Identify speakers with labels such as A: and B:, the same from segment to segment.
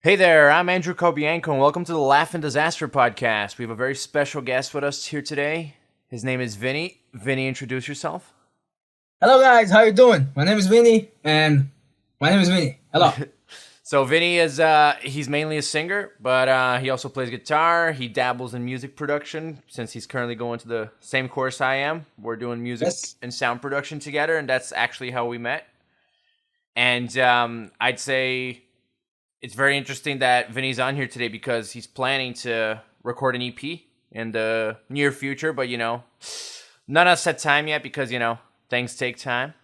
A: Hey there, I'm Andrew Kobianco, and welcome to the Laugh and Disaster podcast. We have a very special guest with us here today. His name is Vyny. Vyny, introduce yourself.
B: Hello guys, how you doing? My name is Vyny, and my name is Vyny. Hello.
A: So Vyny is he's mainly a singer, but he also plays guitar. He dabbles in music production since he's currently going to the same course I am. We're doing music
B: Yes.
A: and sound production together, and that's actually how we met. And I'd say it's very interesting that Vinny's on here today because he's planning to record an EP in the near future, but none of us set time yet because things take time.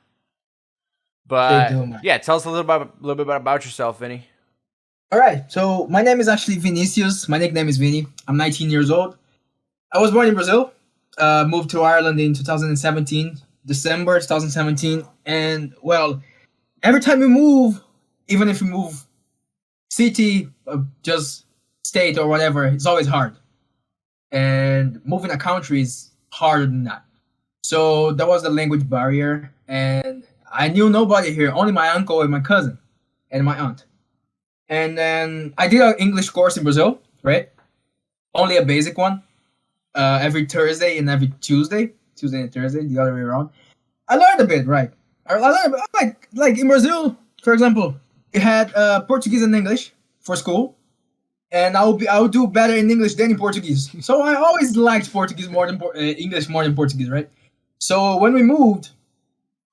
B: They
A: But
B: do, man.
A: yeah, tell us a little bit about yourself, Vinny.
B: All right, so my name is actually Vinicius. My nickname is Vyny. I'm 19 years old. I was born in Brazil. Moved to Ireland in 2017, December 2017. And well, every time you move, even if you move city, just state or whatever, it's always hard. And moving a country is harder than that. So that was the language barrier, and I knew nobody here, only my uncle and my cousin and my aunt. And then I did an English course in Brazil, right? Only a basic one, every Thursday and every Tuesday and Thursday, the other way around. I learned a bit, right? I learned like in Brazil, for example, you had Portuguese and English for school, and I would do better in English than in Portuguese. So I always liked Portuguese more than English more than Portuguese, right? So when we moved,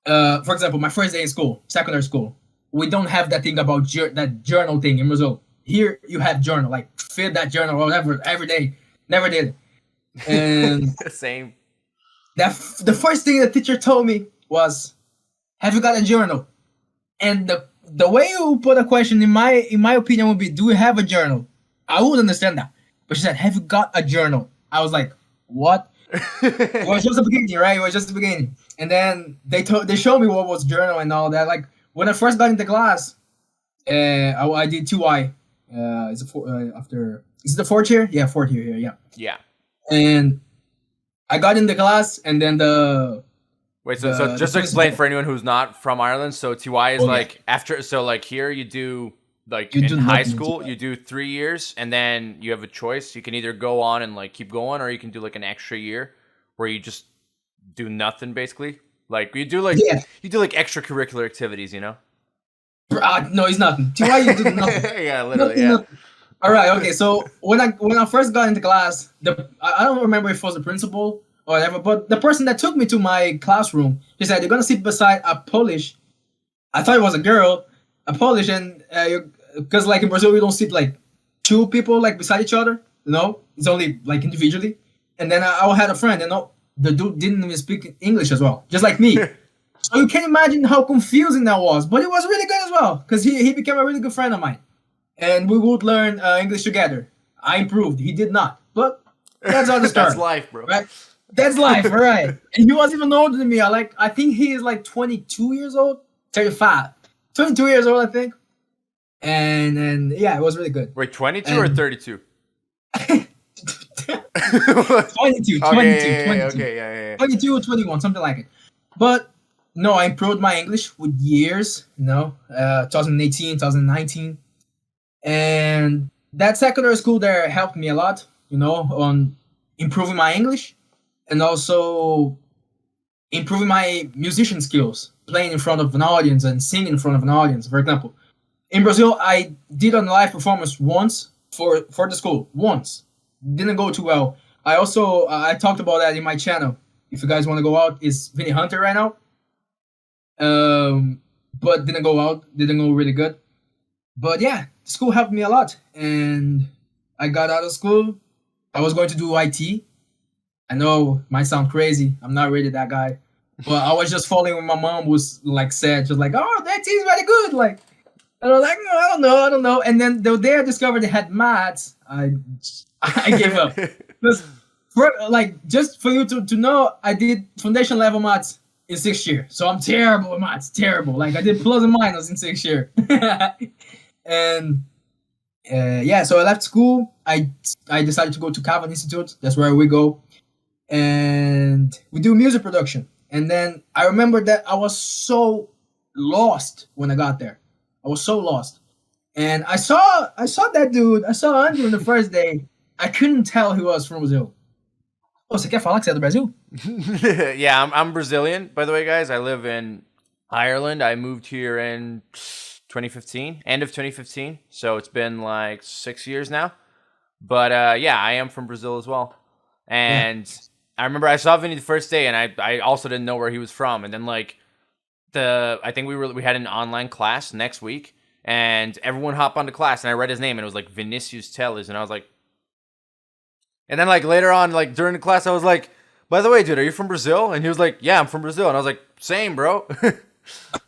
B: for example, my first day in school, secondary school, we don't have that thing about that journal thing in Brazil. Here you have journal, like fill that journal or whatever every day. Never did it. And
A: Same.
B: the first thing the teacher told me was, "Have you got a journal?" And the way you put a question, in my opinion, would be, "Do you have a journal?" I would understand that, but she said, "Have you got a journal?" I was like, "What?" It was just the beginning, right? It was just the beginning, and then they showed me what was journal and all that. Like when I first got into class, I did 2I. Is it after? Is it the fourth year? Yeah, fourth year here. Yeah,
A: Yeah.
B: and I got into class, and then the
A: Wait, so
B: the
A: just to explain for anyone who's not from Ireland, so TY is
B: Oh, yeah.
A: like after, so like here you do like
B: You
A: in
B: do
A: high
B: nothing in
A: school,
B: TY.
A: you do 3 years and then you have a choice. You can either go on and like keep going, or you can do like an extra year where you just do nothing basically. Like
B: Yeah,
A: you do like extracurricular activities,
B: no, it's nothing. TY, you do nothing.
A: Yeah, literally,
B: Nothing,
A: yeah.
B: nothing. All right, okay. So when I first got into class, I don't remember if it was the principal or whatever, but the person that took me to my classroom, he said, "You're gonna sit beside a Polish." I thought it was a girl, a Polish, and because like in Brazil we don't sit like two people like beside each other. It's only like individually. And then I had a friend, the dude didn't even speak English as well, just like me. So you can imagine how confusing that was, but it was really good as well because he became a really good friend of mine, and we would learn English together. I improved. He did not. But that's how the
A: That's
B: start,
A: life, bro.
B: right? That's life, all right. And he was even older than me. I think he is like 22 years old, 35, 22 years old, I think. And yeah, it was really good.
A: Wait, 22 or
B: And
A: 32?
B: 22, 22,
A: Okay,
B: 22,
A: okay, yeah.
B: 22 or 21, something like it. But no, I improved my English with years, 2018, 2019. And that secondary school there helped me a lot, on improving my English and also improving my musician skills, playing in front of an audience and singing in front of an audience. For example, in Brazil, I did a live performance once for the school. Once. Didn't go too well. I also, I talked about that in my channel. If you guys want to go out, it's Vinny Hunter right now. But didn't go out, didn't go really good. But yeah, school helped me a lot. And I got out of school. I was going to do IT. I know it might sound crazy. I'm not really that guy. But I was just following what my mom was like said, just like, "Oh, that is very good." Like, and I was like, "No, I don't know." And then the day I discovered they had maths, I gave up. Because just for you to know, I did foundation level maths in 6th year. So I'm terrible with maths, terrible. Like I did plus and minus in 6th year. And yeah, so I left school. I decided to go to Calvin Institute. That's where we go, and we do music production. And then I remember that I was so lost when I got there. I was so lost. And I saw that dude. I saw Andrew on the first day. I couldn't tell he was from Brazil. Oh, você quer falar que você é do Brasil?
A: Yeah, I'm Brazilian, by the way, guys. I live in Ireland. I moved here in 2015, end of 2015. So it's been like 6 years now. But yeah, I am from Brazil as well.
B: Yeah.
A: And I remember I saw Vinny the first day, and I also didn't know where he was from. And then like I think we had an online class next week, and everyone hopped onto class, and I read his name, and it was like Vinicius Teles, and I was like, and then like later on, like during the class, I was like, by the way, dude, are you from Brazil? And he was like, yeah, I'm from Brazil, and I was like, same, bro.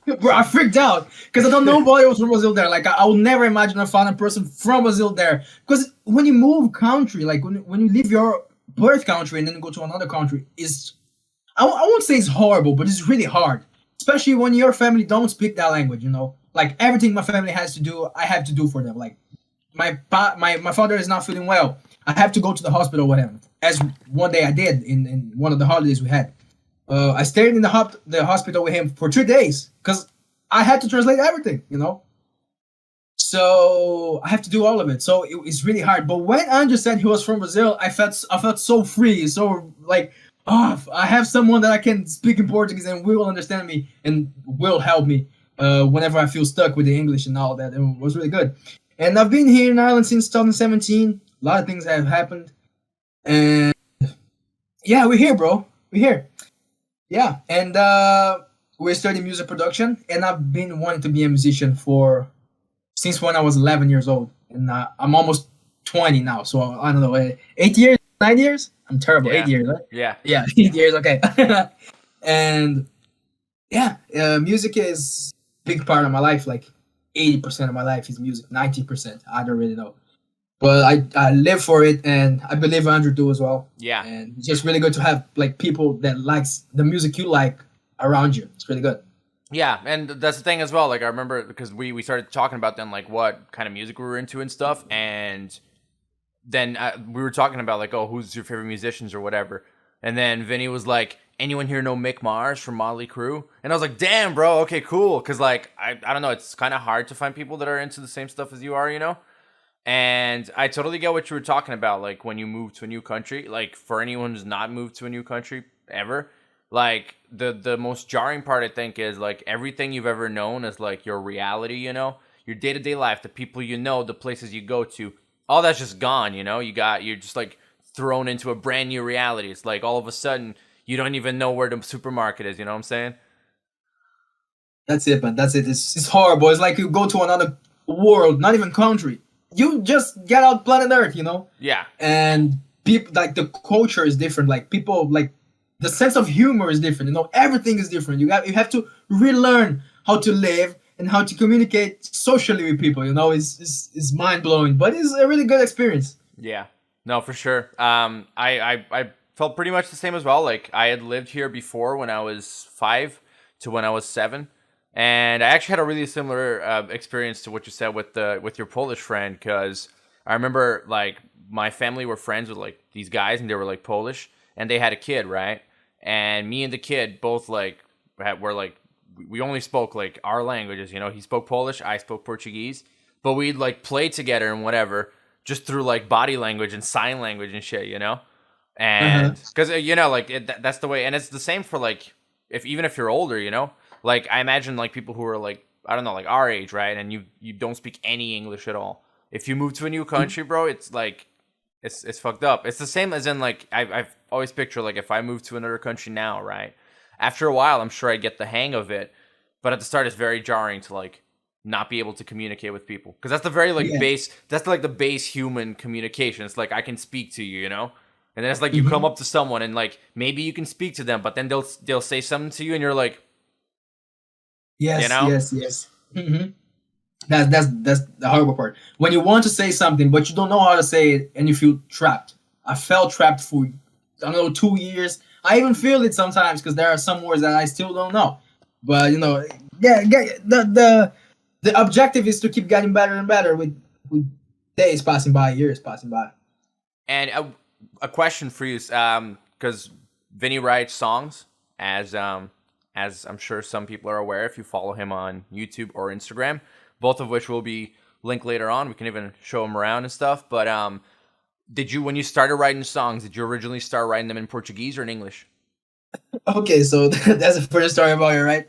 B: Bro, I freaked out because I don't know nobody was from Brazil there. Like I would never imagine I found a person from Brazil there. Because when you move country, like when you leave your birth country and then go to another country, is I won't say it's horrible, but it's really hard. Especially when your family don't speak that language. You know, like everything my family has to do, I have to do for them. Like my father is not feeling well. I have to go to the hospital with him. As one day I did in one of the holidays we had. I stayed in the hospital with him for 3 days because I had to translate everything, you know. So I have to do all of it. So it's really hard. But when Andrew said he was from Brazil, I felt so free, so like, oh, I have someone that I can speak in Portuguese and will understand me and will help me whenever I feel stuck with the English and all that. It was really good. And I've been here in Ireland since 2017. A lot of things have happened, and yeah, we're here, bro. We're here. Yeah, and we're studying music production, and I've been wanting to be a musician for since when I was 11 years old, and I'm almost 20 now. So I don't know, 8 years, 9 years. I'm terrible.
A: Yeah.
B: 8 years, right?
A: Yeah.
B: Yeah, 8 years. Okay. And yeah, music is a big part of my life. Like 80% of my life is music. 90%. I don't really know, but I live for it, and I believe Andrew do as well.
A: Yeah.
B: And it's just really good to have like people that likes the music you like around you. It's really good.
A: Yeah, and that's the thing as well. Like I remember because we started talking about then like what kind of music we were into and stuff, and then we were talking about like, oh, who's your favorite musicians or whatever, and then Vinny was like, anyone here know Mick Mars from Motley Crue? And I was like, damn, bro, okay, cool, because like I don't know, it's kind of hard to find people that are into the same stuff as you are, you know. And I totally get what you were talking about, like when you move to a new country, like for anyone who's not moved to a new country ever, like the most jarring part I think is like everything you've ever known as like your reality, you know, your day-to-day life, the people you know, the places you go to, all that's just gone, you know. You're just like thrown into a brand new reality. It's like all of a sudden you don't even know where the supermarket is, you know what I'm saying?
B: That's it, man. That's it. It's horrible. It's like you go to another world, not even country. You just get out planet Earth, you know.
A: Yeah.
B: And people like the culture is different. Like people like the sense of humor is different. You know, everything is different. You have to relearn how to live and how to communicate socially with people. You know, it's mind blowing, but it's a really good experience.
A: Yeah, no, for sure. I felt pretty much the same as well. Like I had lived here before when I was 5 to when I was 7, and I actually had a really similar experience to what you said with your Polish friend. Because I remember like my family were friends with like these guys, and they were like Polish, and they had a kid, right? And me and the kid both like were like we only spoke like our languages, you know. He spoke Polish, I spoke Portuguese, but we'd like play together and whatever, just through like body language and sign language and shit, you know. And because you know, like that's the way, and it's the same for like even if you're older, you know. Like I imagine like people who are like I don't know, like our age, right? And you don't speak any English at all. If you move to a new country, bro, it's like it's fucked up. It's the same as in like I've always pictured like if I move to another country now, right? After a while, I'm sure I get the hang of it, but at the start, it's very jarring to like not be able to communicate with people because that's the very like
B: Yeah.
A: base. That's like the base human communication. It's like I can speak to you, you know, and then it's like you come
B: Hmm.
A: up to someone and like maybe you can speak to them, but then they'll say something to you, and you're like, you
B: Yes,
A: know,
B: yes, yes. Hmm. That's the horrible part. When you want to say something, but you don't know how to say it, and you feel trapped. I felt trapped for I don't know 2 years. I even feel it sometimes because there are some words that I still don't know. But you know, yeah, the objective is to keep getting better and better with days passing by, years passing by.
A: and a question for you, because Vinny writes songs, as I'm sure some people are aware if you follow him on YouTube or Instagram, both of which will be link later on. We can even show them around and stuff. But did you, when you started writing songs, did you originally start writing them in Portuguese or in English?
B: Okay, so that's the first story about it, right?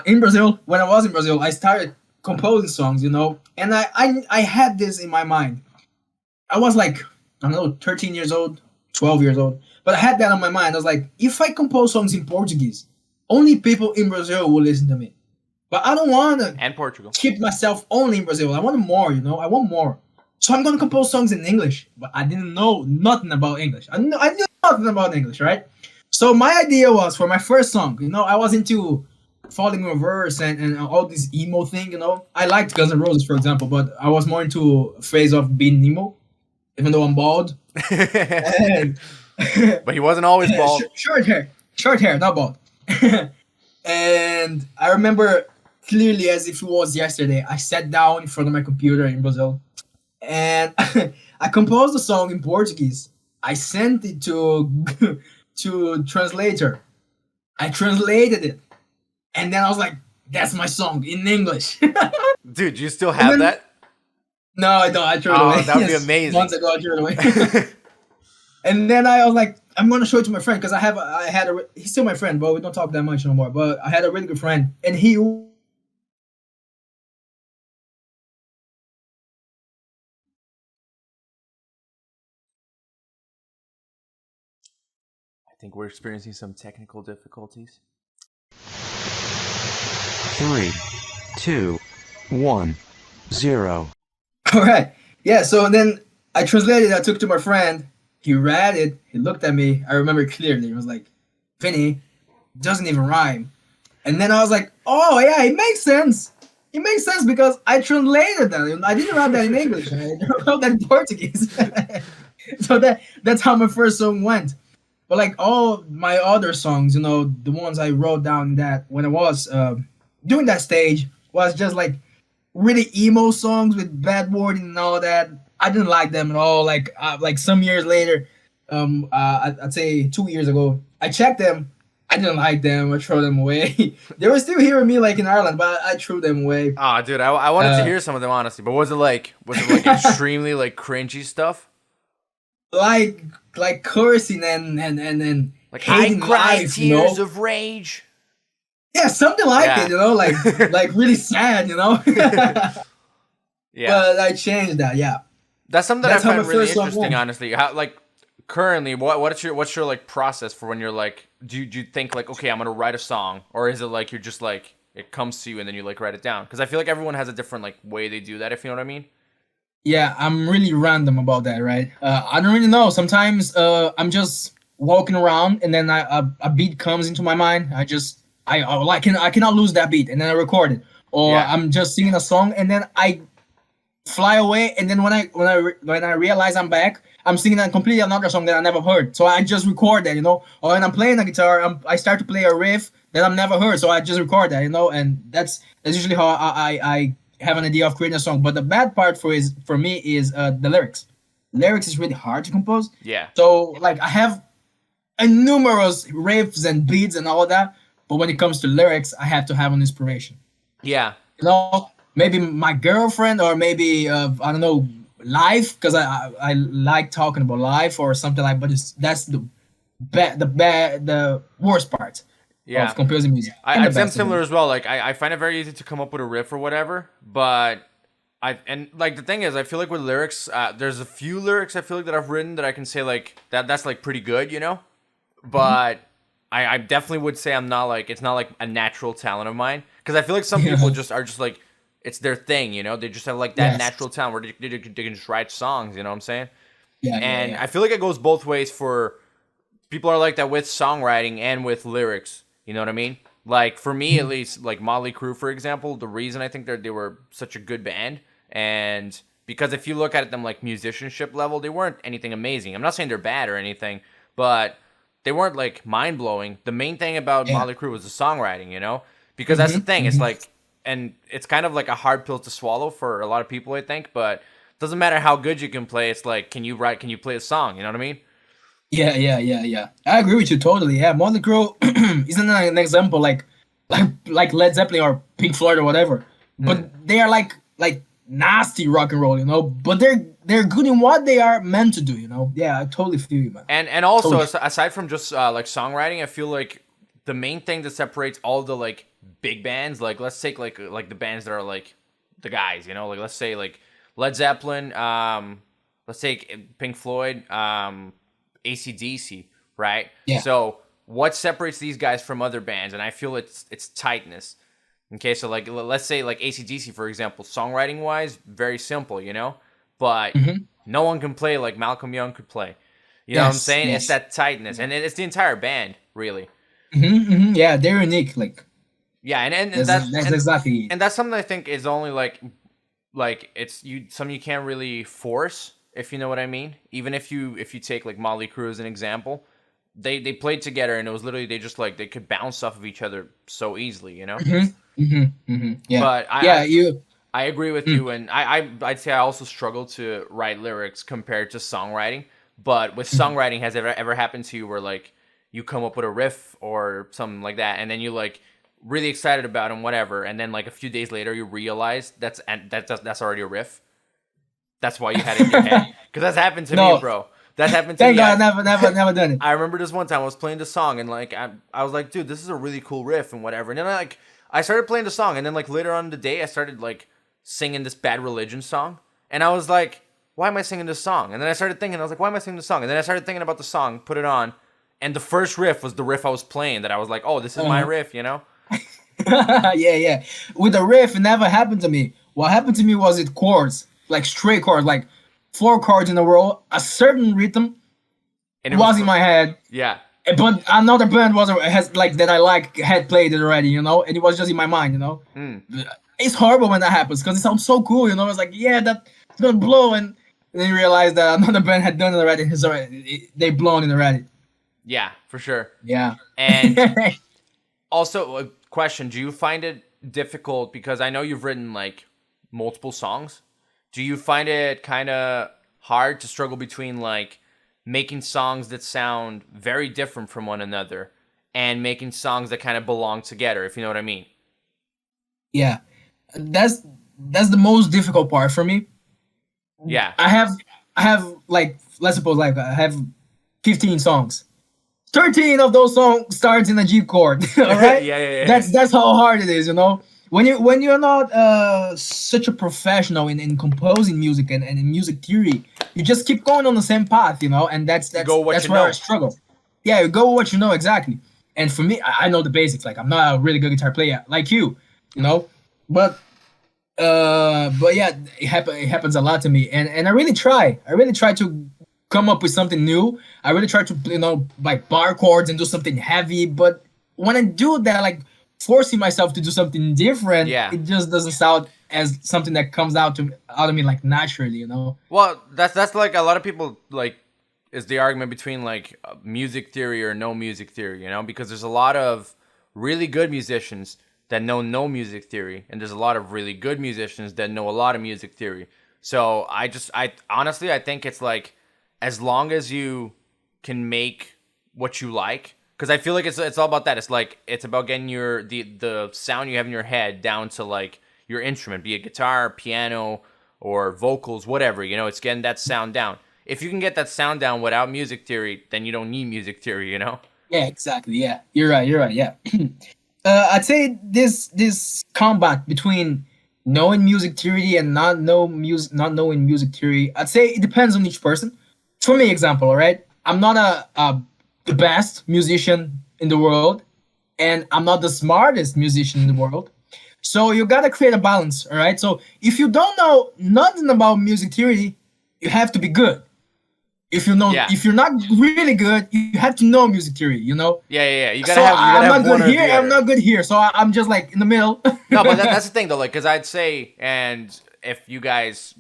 B: In Brazil, when I was in Brazil, I started composing songs, and I had this in my mind. I was like, I don't know, 13 years old, 12 years old, but I had that on my mind. I was like, if I compose songs in Portuguese, only people in Brazil will listen to me. But I don't want to
A: And Portugal.
B: keep myself only in Brazil. I want more, I want more. So I'm going to compose songs in English, but I didn't know nothing about English. I knew nothing about English, right? So my idea was for my first song, I was into Falling Reverse and all this emo thing, I liked Guns N' Roses, for example, but I was more into a phase of being emo, even though I'm bald. And
A: But he wasn't always bald.
B: Short hair, not bald. And I remember clearly as if it was yesterday, I sat down in front of my computer in Brazil and I composed a song in Portuguese. I sent it to translator. I translated it. And then I was like, that's my song in English.
A: Dude, you still have that?
B: No, I don't. I threw it away.
A: That would be amazing.
B: Months ago, I threw it away. And then I was like, I'm going to show it to my friend because he's still my friend, but we don't talk that much no more. But I had a really good friend and
A: I think we're experiencing some technical difficulties.
C: 3, 2, 1, 0.
B: All right. Yeah. So then I translated it. I took it to my friend. He read it. He looked at me. I remember clearly. He was like, Vyny, doesn't even rhyme. And then I was like, oh, yeah, it makes sense. It makes sense because I translated that. I didn't write that in English. I wrote that in Portuguese. So that's how my first song went. But like all my other songs, the ones I wrote down that when I was doing that stage was just like really emo songs with bad wording and all that. I didn't like them at all. Like some years later, I'd say 2 years ago, I checked them. I didn't like them. I threw them away. They were still hearing me like in Ireland, but I threw them away.
A: Ah, dude, I wanted to hear some of them honestly, but was it like extremely like cringy stuff?
B: Like cursing and
A: Like I
B: hating
A: cry
B: life,
A: tears of rage.
B: Yeah, something like it, like really sad,
A: Yeah.
B: But I changed that, yeah.
A: That's something
B: That's
A: I
B: how
A: find
B: my
A: really
B: first song
A: interesting,
B: went.
A: honestly. How like currently, what's your like process for when you're like, do you think like, okay, I'm gonna write a song, or is it like you're just like it comes to you and then you like write it down? Because I feel like everyone has a different like way they do that, if you know what I mean.
B: Yeah, I'm really random about that, right? I don't really know. Sometimes I'm just walking around and then a beat comes into my mind. I cannot lose that beat and then I record it. Or
A: Yeah.
B: I'm just singing a song and then I fly away and then when I realize I'm back, I'm singing a completely another song that I never heard. So I just record that, Or when I'm playing a guitar, I start to play a riff that I've never heard. So I just record that, And that's usually how I have an idea of creating a song. But the bad part for me is the lyrics. Lyrics is really hard to compose.
A: Yeah.
B: So like I have numerous riffs and beats and all of that, but when it comes to lyrics, I have to have an inspiration.
A: Yeah.
B: Maybe my girlfriend or maybe I don't know, life, because I like talking about life or something like. But that's the worst part.
A: Yeah.
B: Of composing music.
A: I'm similar as well. Like I find it very easy to come up with a riff or whatever, but like the thing is, I feel like with lyrics, there's a few lyrics I feel like that I've written that I can say like that's like pretty good, But I definitely would say it's not like a natural talent of mine, because I feel like some people are just like it's their thing, They just have like that natural talent where they can just write songs, you know what I'm saying?
B: Yeah.
A: And I feel like it goes both ways for people are like that with songwriting and with lyrics. You know what I mean? Like for me, at least, like Motley Crue, for example, the reason I think they were such a good band, and because if you look at them like musicianship level, they weren't anything amazing. I'm not saying they're bad or anything, but they weren't like mind blowing. The main thing about Motley Crue was the songwriting, because that's the thing. It's like, and it's kind of like a hard pill to swallow for a lot of people, I think. But it doesn't matter how good you can play. It's like, can you play a song? You know what I mean?
B: Yeah. I agree with you totally. Yeah, Motley Crue isn't an example like Led Zeppelin or Pink Floyd or whatever, but they are like nasty rock and roll, you know. But they're good in what they are meant to do, you know. Yeah, I totally feel you, man.
A: And also
B: Totally.
A: aside from just like songwriting, I feel like the main thing that separates all the like big bands, like let's take like the bands that are like the guys, you know, like let's say like Led Zeppelin, let's take Pink Floyd, AC/DC, right?
B: Yeah.
A: So what separates these guys from other bands? And I feel it's tightness. Okay, so like let's say like AC/DC, for example, songwriting wise, very simple, you know, but no one can play like Malcolm Young could play. You know what I'm
B: Yes,
A: saying? It's
B: yes.
A: that tightness, and it's the entire band, really.
B: Yeah, they're unique. Like
A: Yeah,
B: that's exactly it.
A: and that's something I think is only like it's something you can't really force, if you know what I mean. Even if you take like Motley Crue as an example, they played together and it was literally they just like they could bounce off of each other so easily, you know.
B: Yeah,
A: But
B: yeah. You.
A: I agree with you, and I'd say I also struggle to write lyrics compared to songwriting. But with songwriting, has it ever happened to you where like you come up with a riff or something like that, and then you like really excited about it and whatever, and then like a few days later you realize that's already a riff. That's why you had it in your head, because that's happened to me,
B: No,
A: bro. That happened to
B: thank
A: me.
B: God, never done it.
A: I remember this one time I was playing the song and like I was like, dude, this is a really cool riff and whatever. And then I started playing the song, and then like later on in the day I started like singing this Bad Religion song, and I was like, why am I singing this song? And then I started thinking, I was like, why am I singing this song? And then I started thinking about the song, put it on, and the first riff was the riff I was playing. That I was like, oh, this is my riff, you know?
B: Yeah. With the riff, it never happened to me. What happened to me was it chords, like straight chords, like 4 chords in a row, a certain rhythm
A: And it
B: was in my head.
A: yeah.
B: But another band has like that I like had played it already, you know, and it was just in my mind, you know. It's horrible when that happens because it sounds so cool, you know. It's like, yeah, that's gonna blow, and then you realize that another band had done it already. They blown it already.
A: Yeah, for sure.
B: Yeah.
A: And also, a question: do you find it difficult, because I know you've written like multiple songs? Do you find it kind of hard to struggle between like making songs that sound very different from one another and making songs that kind of belong together, if you know what I mean?
B: Yeah, that's the most difficult part for me.
A: Yeah.
B: I have like, let's suppose like I have 15 songs. 13 of those songs starts in a G chord. All right.
A: Yeah.
B: That's how hard it is, you know. When you're not such a professional in composing music and in music theory, you just keep going on the same path, you know, and that's where I struggle. Yeah, you go with what you know exactly. And for me, I know the basics. Like I'm not a really good guitar player like you know, but yeah, it happens a lot to me, and I really try to come up with something new. I really try to, you know, like bar chords and do something heavy, but when I do that, like forcing myself to do something different, it just doesn't sound as something that comes out of me like naturally, you know.
A: Well, that's like a lot of people like is the argument between like music theory or no music theory, you know, because there's a lot of really good musicians that know no music theory, and there's a lot of really good musicians that know a lot of music theory. So I honestly, I think it's like, as long as you can make what you like, because I feel like it's all about that. It's like it's about getting the sound you have in your head down to like your instrument, be it guitar, piano, or vocals, whatever. You know, it's getting that sound down. If you can get that sound down without music theory, then you don't need music theory. You know?
B: Yeah, exactly. Yeah, you're right. Yeah. I'd say this combat between knowing music theory and not knowing music theory, I'd say it depends on each person. For me, example, all right, I'm not the best musician in the world, and I'm not the smartest musician in the world. So you gotta create a balance, all right. So if you don't know nothing about music theory, you have to be good. If you're not really good, you have to know music theory, you know?
A: Yeah. You gotta
B: So
A: have. You gotta
B: I'm
A: have
B: not
A: one
B: good
A: or
B: here.
A: the
B: I'm
A: other.
B: not good here. So I'm just like in the middle.
A: No, but that's the thing though, like, because I'd say, and if you guys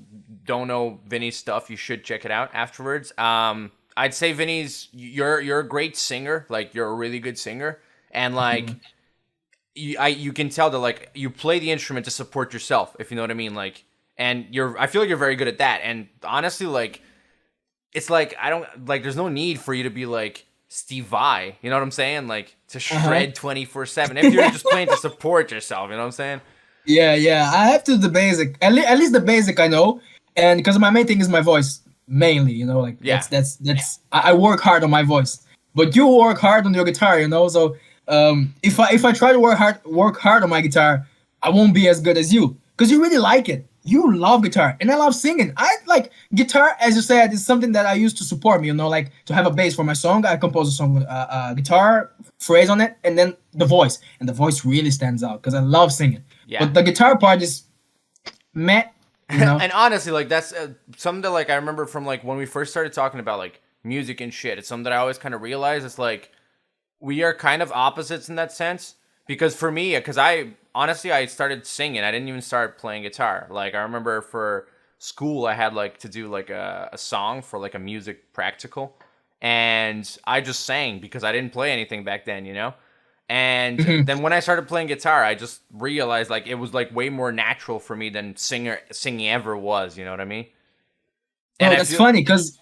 A: don't know Vinny's stuff, you should check it out afterwards. I'd say Vinny's, you're a great singer, like you're a really good singer, and like you can tell that like you play the instrument to support yourself, if you know what I mean, like, and I feel like you're very good at that, and honestly, like, it's like I don't like, there's no need for you to be like Steve Vai, you know what I'm saying, like to shred 24/7 if you're just playing to support yourself, you know what I'm saying.
B: Yeah. I have to do the basic. At least the basic I know, and because my main thing is my voice mainly. You know, like
A: Yeah.
B: that's. I work hard on my voice, but you work hard on your guitar. You know, so if I try to work hard on my guitar, I won't be as good as you because you really like it. You love guitar, and I love singing. I like guitar, as you said, is something that I used to support me. You know, like to have a bass for my song. I compose a song with a guitar phrase on it, and then the voice, and the voice really stands out because I love singing.
A: Yeah.
B: But the guitar part is meh, you know.
A: And honestly, like that's something that like I remember from like when we first started talking about like music and shit. It's something that I always kind of realize. It's like we are kind of opposites in that sense. Because for me, because I honestly I started singing. I didn't even start playing guitar. Like I remember for school, I had like to do like a song for like a music practical, and I just sang because I didn't play anything back then, you know. And
B: Mhm.
A: then when I started playing guitar, I just realized like it was like way more natural for me than singing ever was. You know what I mean? And
B: Oh,
A: I
B: that's
A: feel
B: funny because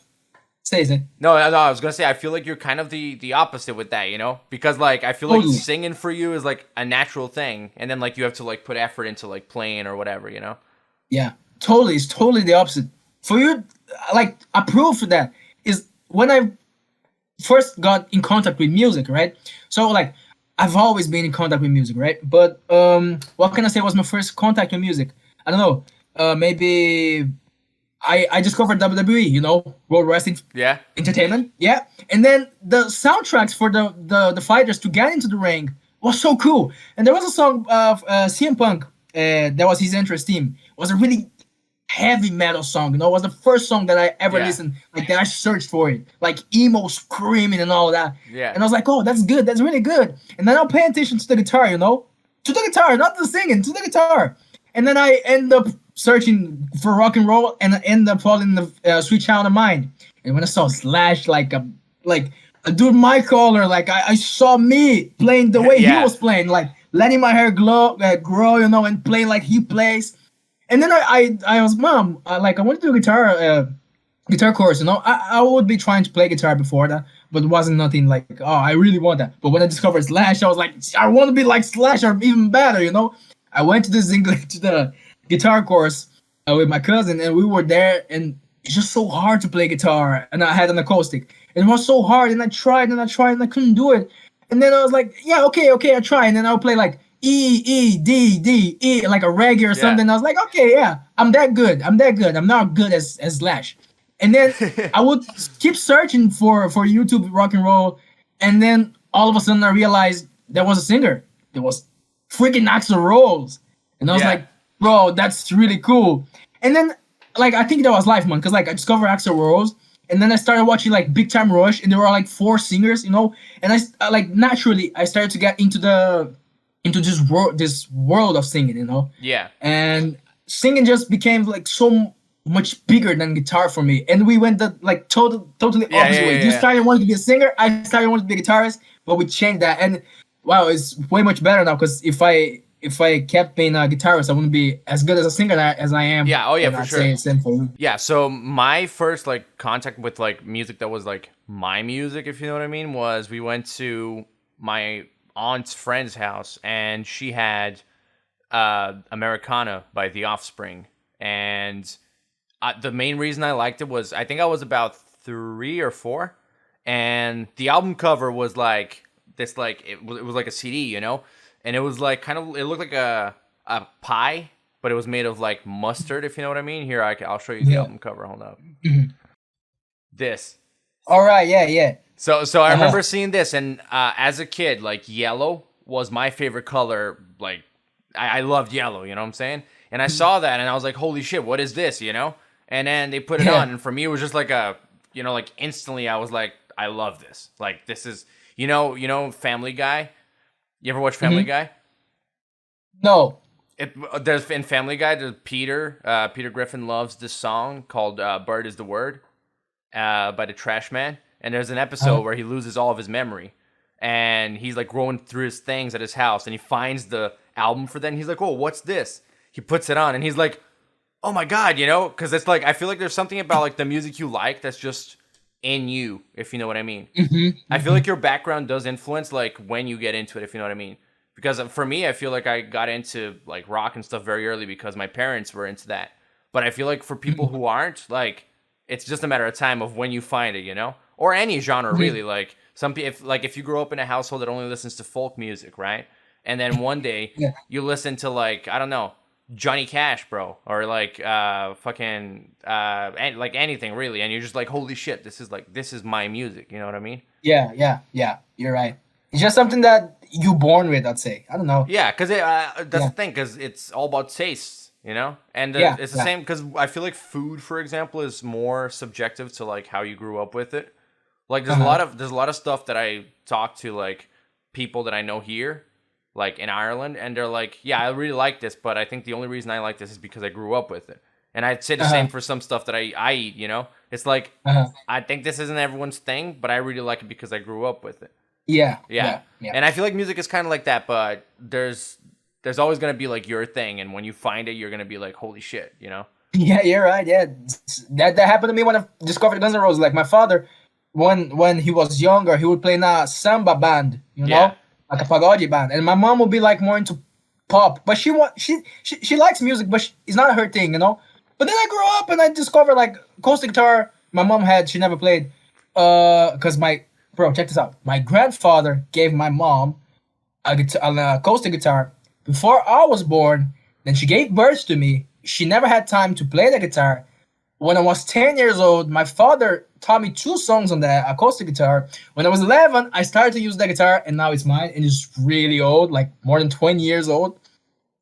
B: say
A: no, I was gonna say I feel like you're kind of the opposite with that, you know? Because like I feel like
B: totally.
A: singing for you is like a natural thing, and then like you have to like put effort into like playing or whatever, you know?
B: Yeah, totally. It's totally the opposite. For you, like a proof for that is when I first got in contact with music, right? So like I've always been in contact with music, right? But what can I say was my first contact with music? I don't know. Maybe I discovered WWE, you know, World Wrestling
A: Yeah,
B: Entertainment. Yeah. And then the soundtracks for the fighters to get into the ring was so cool. And there was a song of CM Punk that was his entrance theme. It was a really heavy metal song. You know, it was the first song that I ever
A: yeah,
B: listened, like that I searched for it, like emo screaming and all that.
A: yeah,
B: And I was like, oh, that's good, that's really good. And then I'll pay attention to the guitar, you know, to the guitar, not the singing, to the guitar. And then I end up searching for rock and roll, and I end up falling in the Sweet Child of Mine. And when I saw Slash, like a dude my color, like I saw me playing the way he
A: yeah,
B: was playing, like letting my hair grow, you know, and playing like he plays. And then I was, mom, I want to do a guitar course. You know, I would be trying to play guitar before that, but it wasn't nothing like, oh, I really want that. But when I discovered Slash, I was like, I want to be like Slash or even better. You know, I went to this English to the guitar course with my cousin, and we were there, and it's just so hard to play guitar. And I had an acoustic. It was so hard, and I tried and I tried and I couldn't do it. And then I was like, yeah, okay, I try. And then I'll play like E, like a reggae or
A: yeah.
B: something. I was like, okay, yeah, I'm that good. I'm not good as Slash. And then I would keep searching for YouTube rock and roll, and then all of a sudden I realized there was a singer. There was freaking Axl Rose, and I was
A: Yeah.
B: like, bro, that's really cool. And then like I think that was Life Month because like I discovered Axl Rose, and then I started watching like Big Time Rush, and there were like four singers, you know, and I like naturally I started to get into this world of singing, you know,
A: Yeah.
B: and singing just became like so much bigger than guitar for me, and we went the like totally
A: Yeah,
B: opposite
A: yeah,
B: way.
A: yeah,
B: You
A: yeah.
B: started wanting to be a singer, I started wanting to be a guitarist, but we changed that, and wow, it's way much better now because if I kept being a guitarist, I wouldn't be as good as a singer as I am.
A: Yeah, oh yeah,
B: and
A: for
B: I'd
A: sure.
B: say it's same for you.
A: Yeah, so my first like contact with like music that was like my music, if you know what I mean, was we went to my aunt's friend's house, and she had Americana by The Offspring, and the main reason I liked it was I think I was about 3 or 4, and the album cover was like this, like it was like a CD, you know, and it was like kind of it looked like a pie, but it was made of like mustard, if you know what I mean. Here, I'll show you the
B: Yeah.
A: album cover. Hold up, this.
B: All right. Yeah.
A: So I
B: Uh-huh.
A: remember seeing this, and as a kid, like yellow was my favorite color. Like I loved yellow, you know what I'm saying? And I saw that, and I was like, holy shit, what is this, you know? And then they put it
B: Yeah.
A: on, and for me, it was just like a, you know, like instantly, I was like, I love this. Like this is, you know, Family Guy. You ever watch Family
B: Mhm.
A: Guy?
B: No.
A: There's in Family Guy, there's Peter Griffin loves this song called "Bird Is the Word" by the Trash Man, and there's an episode
B: Uh-huh.
A: where he loses all of his memory, and he's like going through his things at his house, and he finds the album for that, and he's like, "Oh, what's this?" He puts it on, and he's like, "Oh my god," you know, because it's like I feel like there's something about like the music you like that's just in you, if you know what I mean. I feel like your background does influence like when you get into it, if you know what I mean. Because for me, I feel like I got into like rock and stuff very early because my parents were into that. But I feel like for people who aren't, like, it's just a matter of time of when you find it, you know, or any genre really. Like some people, if you grow up in a household that only listens to folk music, right, and then one day
B: Yeah.
A: you listen to like I don't know Johnny Cash, bro, or like fucking like anything really, and you're just like, holy shit, this is my music. You know what I mean?
B: Yeah. You're right. It's just something that you born with, I'd say. I don't know.
A: Yeah, because that's
B: Yeah.
A: the thing, because it's all about tastes, you know, and
B: Yeah,
A: it's the
B: yeah.
A: same. Because I feel like food, for example, is more subjective to like how you grew up with it. Like there's a lot of stuff that I talk to like people that I know here, like in Ireland, and they're like, yeah, I really like this, but I think the only reason I like this is because I grew up with it. And I'd say the same for some stuff that I eat, you know? It's like I think this isn't everyone's thing, but I really like it because I grew up with it.
B: Yeah.
A: Yeah. And I feel like music is kind of like that, but there's always going to be like your thing, and when you find it, you're going to be like, holy shit, you know?
B: Yeah, you're right. Yeah, that happened to me when I discovered Guns N' Roses. Like my father, when he was younger, he would play in a samba band, you know,
A: Yeah.
B: like a pagode band, and my mom would be like more into pop, but she likes music, but it's not her thing, you know. But then I grew up and I discovered like acoustic guitar. My mom she never played, because check this out. My grandfather gave my mom an acoustic guitar before I was born. Then she gave birth to me. She never had time to play the guitar. When I was 10 years old, my father taught me 2 songs on the acoustic guitar. When I was 11, I started to use the guitar, and now it's mine, and it's really old, like more than 20 years old.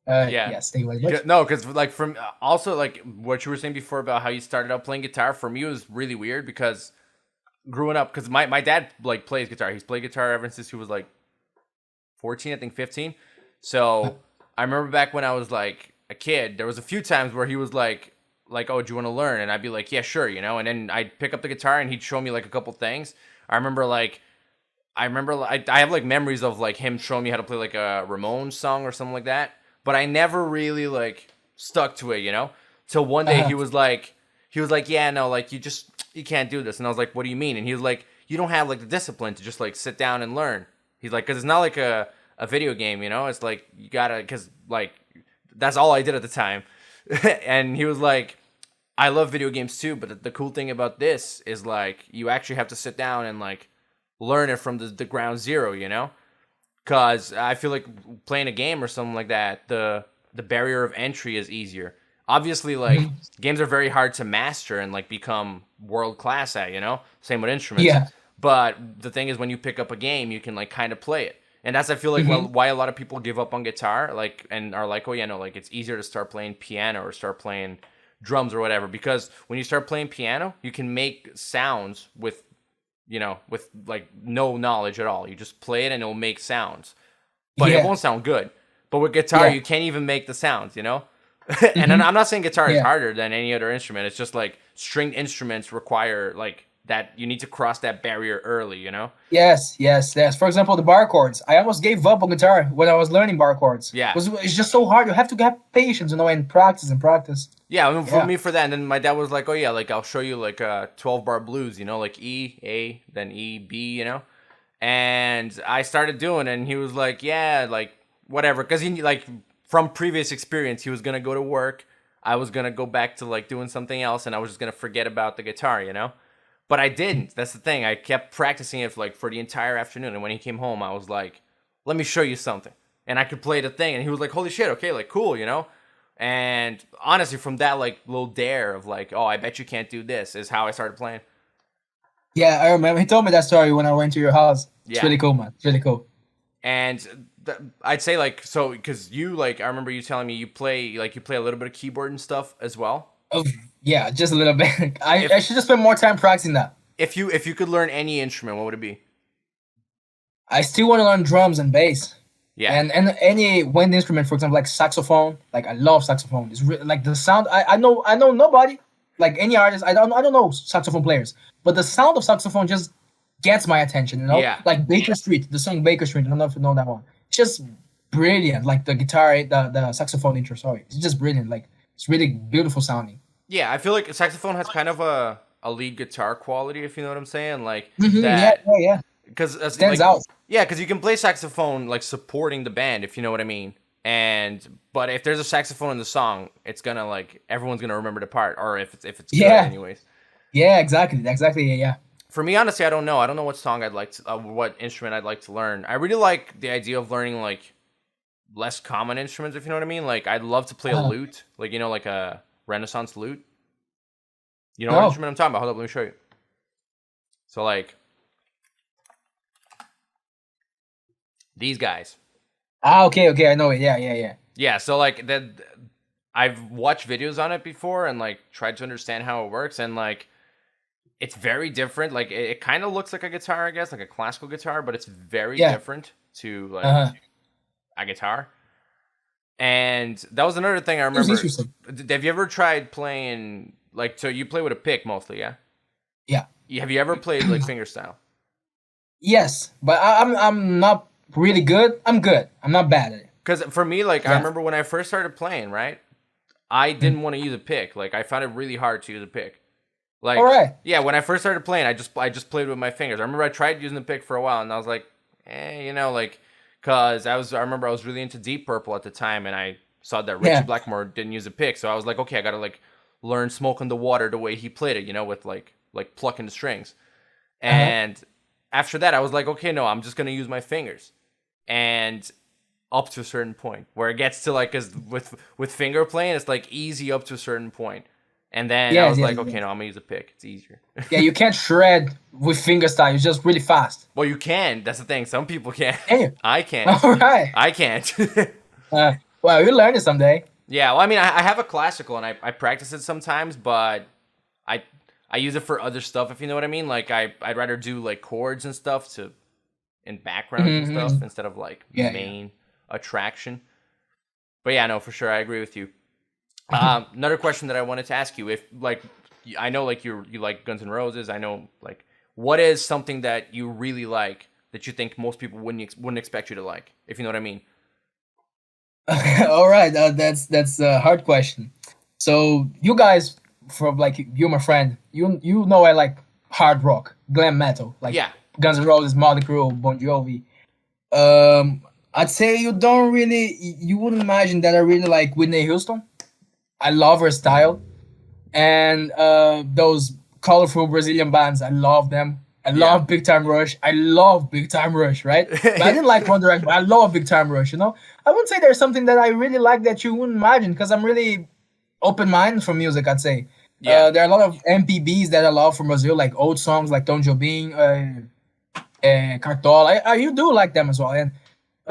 A: Yeah.
B: Yes, thank you very much.
A: No, because like from also like what you were saying before about how you started out playing guitar, for me it was really weird because growing up, because my dad like plays guitar. He's played guitar ever since he was like 14, I think 15. So I remember back when I was like a kid, there was a few times where he was like, oh, do you want to learn? And I'd be like, yeah, sure, you know. And then I'd pick up the guitar and he'd show me like a couple things. I remember I have like memories of like him showing me how to play like a Ramones song or something like that. But I never really like stuck to it, you know. Till one day he was like, yeah, no, like you can't do this. And I was like, what do you mean? And he was like, you don't have like the discipline to just like sit down and learn. He's like, because it's not like a video game, you know. It's like you gotta, because like that's all I did at the time. And he was like, I love video games too, but the cool thing about this is like you actually have to sit down and like learn it from the ground zero, you know? Because I feel like playing a game or something like that, the barrier of entry is easier. Obviously, like games are very hard to master and like become world class at, you know? Same with instruments.
B: Yeah.
A: But the thing is, when you pick up a game, you can like kind of play it. And that's, I feel like, why a lot of people give up on guitar, like, and are like, oh yeah, no, like it's easier to start playing piano or start playing drums or whatever, because when you start playing piano, you can make sounds with, you know, with like no knowledge at all. You just play it and it'll make sounds, but it won't sound good. But with guitar, you can't even make the sounds, you know. And then I'm not saying guitar is harder than any other instrument. It's just like stringed instruments require like that. You need to cross that barrier early, you know.
B: Yes. For example, the bar chords. I almost gave up on guitar when I was learning bar chords.
A: Yeah.
B: It's just so hard. You have to have patience, you know, and practice.
A: Yeah, I mean, for me, for that. And then my dad was like, oh yeah, like I'll show you like 12-bar blues, you know, like E, A, then E, B, you know. And I started doing it, and he was like, yeah, like whatever. Because he, like, from previous experience, he was going to go to work. I was going to go back to like doing something else, and I was just going to forget about the guitar, you know. But I didn't. That's the thing. I kept practicing it for the entire afternoon. And when he came home, I was like, let me show you something. And I could play the thing. And he was like, holy shit, okay, like cool, you know. And honestly, from that like little dare of like, oh, I bet you can't do this, is how I started playing.
B: Yeah, I remember. He told me that story when I went to your house. It's really cool, man. It's really cool.
A: And I'd say like, so, because you like, I remember you telling me you play a little bit of keyboard and stuff as well.
B: Oh, yeah, just a little bit. I should just spend more time practicing that.
A: If you could learn any instrument, what would it be?
B: I still want to learn drums and bass.
A: Yeah.
B: And any wind instrument, for example, like saxophone. Like I love saxophone. It's like the sound. I know nobody, like any artist. I don't know saxophone players, but the sound of saxophone just gets my attention. You know.
A: Yeah.
B: Like Baker Street, the song Baker Street. I don't know if you know that one. It's just brilliant. Like the guitar, the saxophone intro. Sorry, it's just brilliant. Like it's really beautiful sounding.
A: Yeah, I feel like saxophone has kind of a lead guitar quality, if you know what I'm saying. Like
B: Mm-hmm,
A: that.
B: yeah.
A: because
B: Stands out.
A: Yeah, because you can play saxophone like supporting the band, if you know what I mean. But if there's a saxophone in the song, it's gonna like everyone's gonna remember the part, or if it's good,
B: Yeah.
A: anyways.
B: Yeah, exactly. Exactly. Yeah.
A: For me, honestly, I don't know. I don't know what song I'd like to, what instrument I'd like to learn. I really like the idea of learning like less common instruments, if you know what I mean. Like I'd love to play a lute, like like a Renaissance lute. You know what
B: No.
A: instrument I'm talking about? Hold up, let me show you. So like these guys.
B: Okay. I know it. Yeah.
A: Yeah, so like that I've watched videos on it before and like tried to understand how it works, and like it's very different. Like it kind of looks like a guitar, I guess, like a classical guitar, but it's very different to like a guitar. And that was another thing I remember. Have you ever tried playing like, so you play with a pick mostly, yeah?
B: Yeah.
A: Have you ever played like fingerstyle?
B: Yes, but I'm not really good. I'm good. I'm not bad at it.
A: Because for me, like I remember when I first started playing, right? I didn't want to use a pick. Like I found it really hard to use a pick. Like,
B: all right.
A: Yeah, when I first started playing, I just played with my fingers. I remember I tried using the pick for a while, and I was like, like, cause I remember I was really into Deep Purple at the time, and I saw that Richie Blackmore didn't use a pick, so I was like, okay, I gotta like learn Smoke on the Water the way he played it, with like plucking the strings. And after that, I was like, okay, no, I'm just gonna use my fingers, and up to a certain point where it gets to like, cause with finger playing, it's like easy up to a certain point. And then I was like, okay, no, I'm gonna use a pick. It's easier.
B: Yeah, you can't shred with fingerstyle. It's just really fast.
A: Well, you can. That's the thing. Some people can.
B: Can you?
A: I can't.
B: All right.
A: I can't.
B: Well, you'll learn it someday.
A: Yeah. Well, I mean, I have a classical and I practice it sometimes, but I use it for other stuff, if you know what I mean. Like I'd rather do like chords and stuff in backgrounds and stuff instead of like main attraction. But yeah, no, for sure, I agree with you. Another question that I wanted to ask you, if like I know like you like Guns N' Roses, I know like what is something that you really like that you think most people wouldn't expect you to like, if you know what I mean.
B: All right, that's a hard question. So you guys, from like you're my friend, you know I like hard rock, glam metal, like Guns N' Roses, Motley Crue, Bon Jovi. I'd say you wouldn't imagine that I really like Whitney Houston. I love her style, and those colorful Brazilian bands. I love them. I love Big Time Rush. I love Big Time Rush, right? But I didn't like One Direction, but I love Big Time Rush. I wouldn't say there's something that I really like that you wouldn't imagine, because I'm really open-minded for music, I'd say. There are a lot of MPBs that I love from Brazil, like old songs like Tom Jobim, Cartola. You do like them as well, and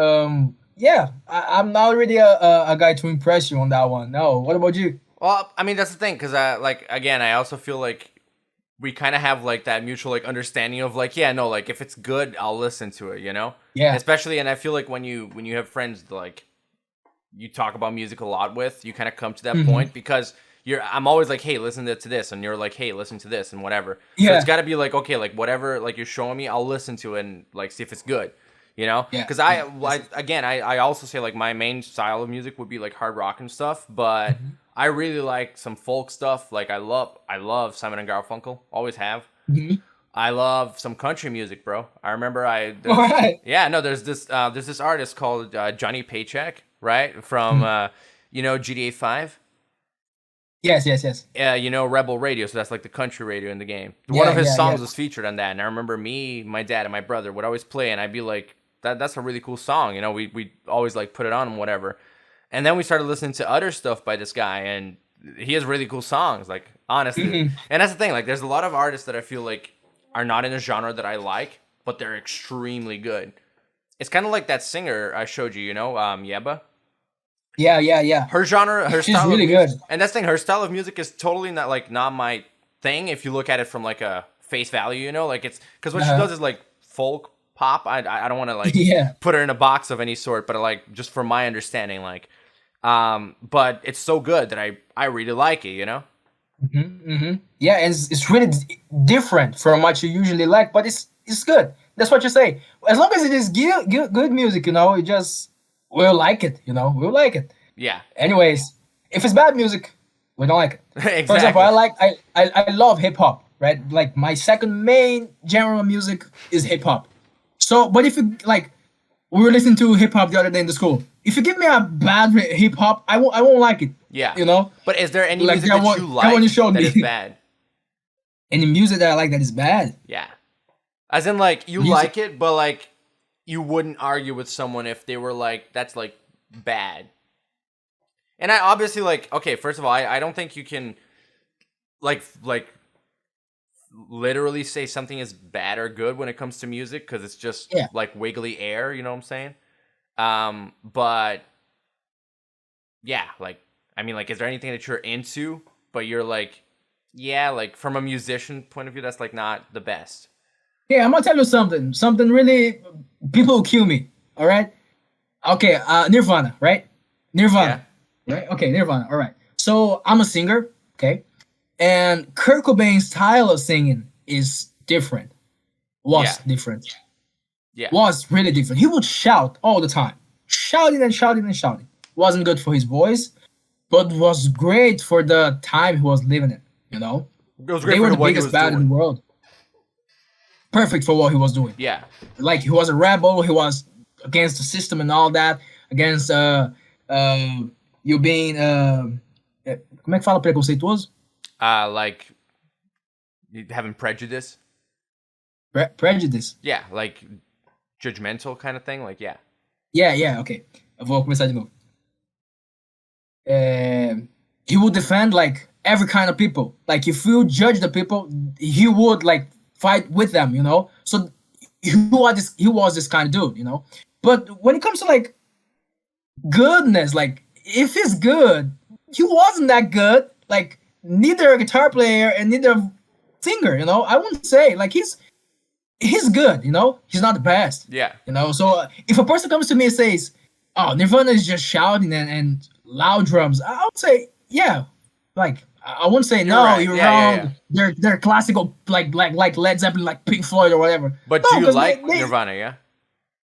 B: I'm not really a guy to impress you on that one. No, what about you?
A: Well, I mean, that's the thing, because I also feel like we kind of have like that mutual like understanding of like, like if it's good, I'll listen to it, Yeah. Especially, and I feel like when you have friends like you talk about music a lot with, you kind of come to that point, because I'm always like, hey, listen to this, and you're like, hey, listen to this, and whatever. So it's got to be like, okay, like whatever like you're showing me, I'll listen to it and like see if it's good. Because I also say like my main style of music would be like hard rock and stuff, but I really like some folk stuff. Like I love Simon and Garfunkel, always have. I love some country music, bro. I remember there's this artist called Johnny Paycheck, right, from GTA 5.
B: Yes.
A: Rebel Radio, so that's like the country radio in the game. One of his songs was featured on that, and I remember me, my dad, and my brother would always play, and I'd be like, that's a really cool song. We always like put it on and whatever. And then we started listening to other stuff by this guy, and he has really cool songs, like honestly. And that's the thing, like there's a lot of artists that I feel like are not in a genre that I like, but they're extremely good. It's kind of like that singer I showed you, Yeba.
B: Yeah.
A: Her genre,
B: She's
A: style
B: really
A: of music,
B: good.
A: and that's the thing, her style of music is totally not my thing. If you look at it from like a face value, like it's because what she does is like folk pop. I don't want to like put her in a box of any sort, but like just from my understanding, like, but it's so good that I really like it, Yeah,
B: and it's really different from what you usually like, but it's good. That's what you say. As long as it is good music, it just we'll like it. We'll like it.
A: Yeah.
B: Anyways, if it's bad music, we don't like it.
A: Exactly.
B: For example, I love hip hop, right? Like my second main genre of music is hip hop. So, but if you like, we were listening to hip hop the other day in the school. If you give me a bad hip hop, I won't like it.
A: Yeah.
B: You know.
A: But is there any
B: Like
A: music
B: that
A: that
B: one-
A: you
B: that
A: like
B: one you showed
A: that
B: me.
A: is bad?
B: Any music that I like that is bad.
A: Yeah. As in, like, you
B: Music-
A: like it, but, like, you wouldn't argue with someone if they were like, that's, like, bad. And I obviously, like, okay, first of all, I don't think you can, like, literally say something is bad or good when it comes to music, because it's just,
B: Yeah.
A: like, wiggly air, you know what I'm saying? But, yeah, like, I mean, like, is there anything that you're into, but you're like, yeah, like, from a musician point of view, that's, like, not the best.
B: Yeah, I'm gonna tell you something. Something really, people will kill me. All right. Okay. Nirvana, right? Nirvana, right? Okay, Nirvana. All right. So I'm a singer. Okay, and Kurt Cobain's style of singing is different. Was
A: Yeah.
B: different.
A: Yeah.
B: Was really different. He would shout all the time, shouting and shouting and shouting. Wasn't good for his voice, but was great for the time he was living in. You know,
A: It was great
B: they
A: for
B: were the
A: what he
B: biggest
A: was
B: band in
A: doing.
B: the world. Perfect for what he was doing.
A: Yeah.
B: Like he was a rebel. He was against the system and all that. Against you being como é que fala preconceituoso?
A: Like having prejudice.
B: Prejudice.
A: Yeah, like judgmental kind of thing. Like, yeah.
B: Yeah, ok. Eu vou começar de novo. He would defend like every kind of people. Like if you judge the people, he would like fight with them, you know? So he was this kind of dude, you know? But when it comes to like goodness, like if he's good, he wasn't that good. Like neither a guitar player and neither a singer, you know? I wouldn't say like he's good, you know? He's not the best.
A: Yeah.
B: You know, so if a person comes to me and says, "Oh, Nirvana is just shouting and loud drums," I would say, yeah, like I wouldn't say no,
A: right.
B: you're
A: Yeah,
B: wrong. They're classical, like Led Zeppelin, like Pink Floyd or whatever.
A: But
B: No,
A: do you
B: 'cause
A: like Nirvana, yeah?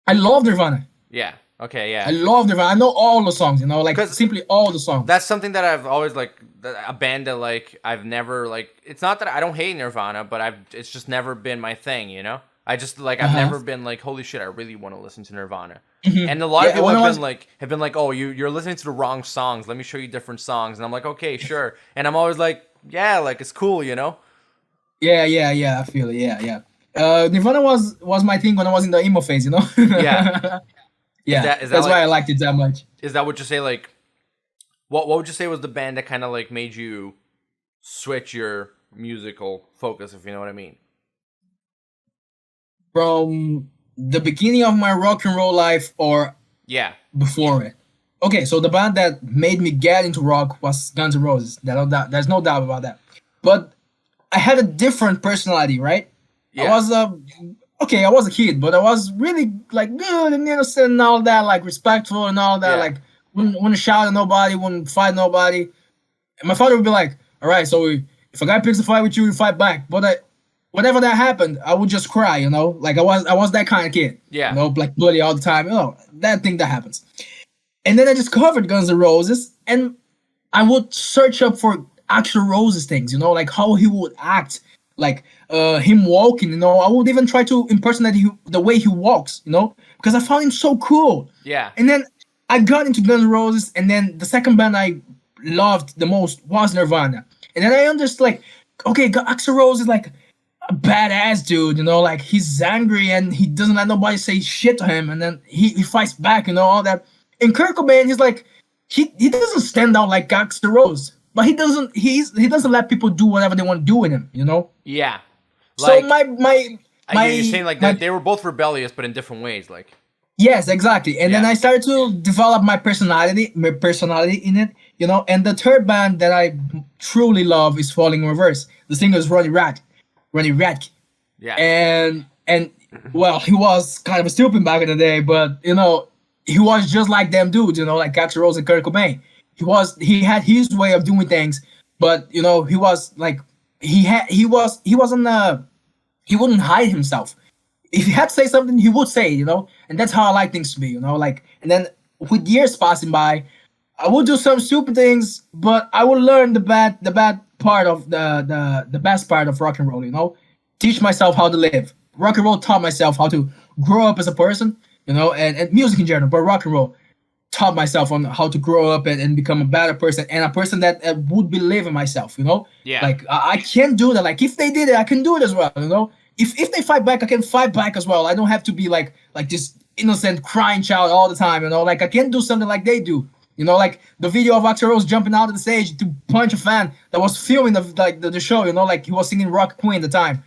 B: I love Nirvana.
A: Yeah. Okay,
B: I
A: yeah.
B: love Nirvana. I know all the songs, you know, like
A: 'Cause
B: simply all the songs.
A: That's something that I've always like a band that like I've never like it's not that I don't hate Nirvana, but it's just never been my thing, you know? I just like I've never been like, holy shit, I really want to listen to Nirvana. And a lot of people have been like, oh, you're listening to the wrong songs. Let me show you different songs. And I'm like, okay, sure. And I'm always like, yeah, like it's cool, you know?
B: Yeah, I feel it. Yeah. Nirvana was my thing when I was in the emo phase, you know?
A: Yeah.
B: Yeah.
A: Is that
B: That's
A: like,
B: why I liked it that much.
A: Is that what you say? Like, what would you say was the band that kind of like made you switch your musical focus, if you know what I mean?
B: From the beginning of my rock and roll life or
A: Yeah.
B: before it. Okay, so the band that made me get into rock was Guns N' Roses. There's no doubt about that. But I had a different personality, right?
A: Yeah.
B: I was I was a kid, but I was really like good and innocent and all that, like respectful and all that.
A: Yeah.
B: Like wouldn't shout at nobody, wouldn't fight nobody. And my father would be like, "All right, so if a guy picks a fight with you, you fight back." But whenever that happened, I would just cry, you know. Like I was that kind of kid.
A: Yeah.
B: You know, like bloody all the time. You know, that thing that happens. And then I discovered Guns N' Roses, and I would search up for actual Roses things, you know, like how he would act, like him walking, you know. I would even try to impersonate the way he walks, you know, because I found him so cool.
A: Yeah.
B: And then I got into Guns N' Roses, and then the second band I loved the most was Nirvana. And then I understood, like, okay, Axl Rose is like a badass dude, you know, like he's angry and he doesn't let nobody say shit to him, and then he fights back, you know, all that. And Kurt Cobain, he's like, he doesn't stand out like Axl Rose, but he doesn't let people do whatever they want to do with him, you know.
A: Yeah. Like,
B: So my
A: you're saying like they were both rebellious, but in different ways, like.
B: Yes, exactly. And then
A: Yeah.
B: I started to develop my personality in it, you know. And the third band that I truly love is Falling in Reverse. The singer is Ronnie Radke.
A: Yeah.
B: And well, he was kind of a stupid back in the day, but you know, he was just like them dudes, you know, like Axl Rose and Kurt Cobain. He had his way of doing things, but you know, he was like he wouldn't hide himself. If he had to say something, he would say it, you know, and that's how I like things to be, you know, like. And then with years passing by, I would do some stupid things, but I would learn the bad part of the best part of rock and roll, you know, teach myself how to live. Rock and roll taught myself how to grow up as a person, and music in general, but rock and roll taught myself on how to grow up and become a better person and a person that would believe in myself,
A: Yeah.
B: Like I can do that. Like if they did it, I can do it as well. If they fight back, I can fight back as well. I don't have to be like this innocent crying child all the time, Like I can do something like they do. Like the video of Axl Rose jumping out of the stage to punch a fan that was filming the show, like he was singing Rock Queen at the time.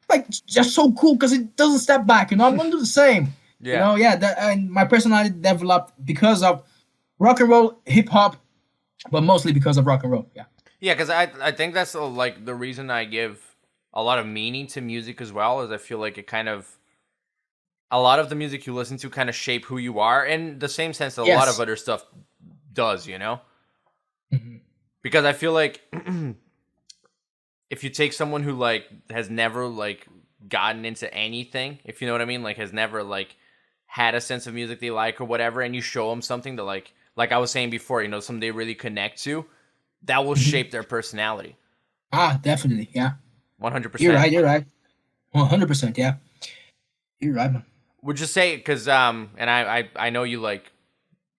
B: Like just so cool because it doesn't step back, I'm gonna do the same.
A: Yeah.
B: And my personality developed because of rock and roll, hip hop, but mostly because of rock and roll. Yeah.
A: Yeah, because I think that's like the reason I give a lot of meaning to music as well, is I feel like it kind of, a lot of the music you listen to kind of shape who you are in the same sense that a lot of other stuff does,
B: Mm-hmm.
A: Because I feel like if you take someone who like has never like gotten into anything, if you know what I mean, like has never like had a sense of music they like or whatever, and you show them something to like I was saying before, something they really connect to, that will shape their personality.
B: Definitely. Yeah.
A: 100%.
B: You're right. 100%. Yeah. You're right, man.
A: Would you say, because and I know you like,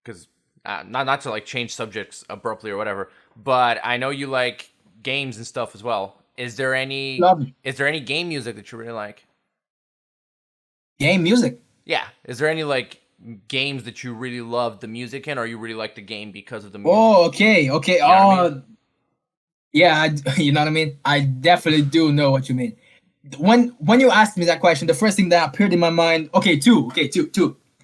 A: because not to like change subjects abruptly or whatever, but I know you like games and stuff as well. Is there any game music that you really like?
B: Game music.
A: Yeah. Is there any like games that you really love the music in, or you really like the game because of the music?
B: Oh, okay.
A: You know what I mean?
B: Yeah, you know what I mean? I definitely do know what you mean. When you asked me that question, the first thing that appeared in my mind, two.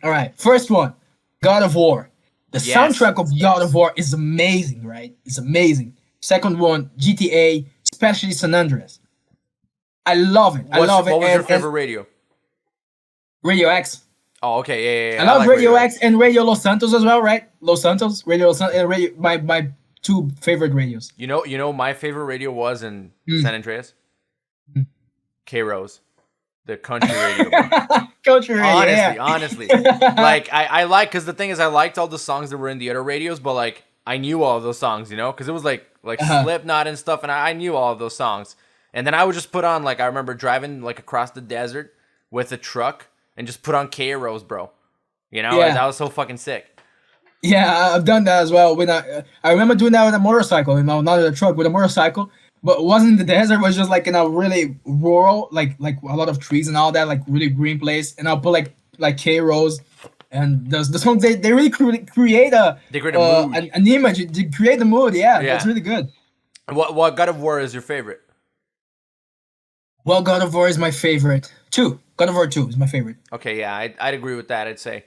B: All right. First one, God of War. The soundtrack of God of War is amazing, right? It's amazing. Second one, GTA, especially San Andreas. I love it. What was
A: your favorite radio?
B: Radio X.
A: Oh, okay, yeah.
B: I love like Radio X and Radio Los Santos as well, right? Los Santos, Radio Los Santos, and my two favorite radios.
A: You know, my favorite radio was in San Andreas. K-Rose, the country radio.
B: Country radio.
A: Honestly, like I like, because the thing is, I liked all the songs that were in the other radios, but like I knew all of those songs, because it was like Slipknot and stuff, and I knew all of those songs. And then I would just put on, like, I remember driving like across the desert with a truck and just put on K-Rose, bro. That was so fucking sick.
B: Yeah, I've done that as well. When I remember doing that with a motorcycle, not with a truck, with a motorcycle. But it wasn't in the desert. It was just like in a really rural, like a lot of trees and all that, like really green place. And I'll put like K-Rose, and the songs they really create an image. They create the mood. Yeah, that's really good.
A: What God of War is your favorite?
B: Well, God of War is my favorite. God of War 2 is my favorite.
A: Okay, yeah, I'd agree with that. I'd say.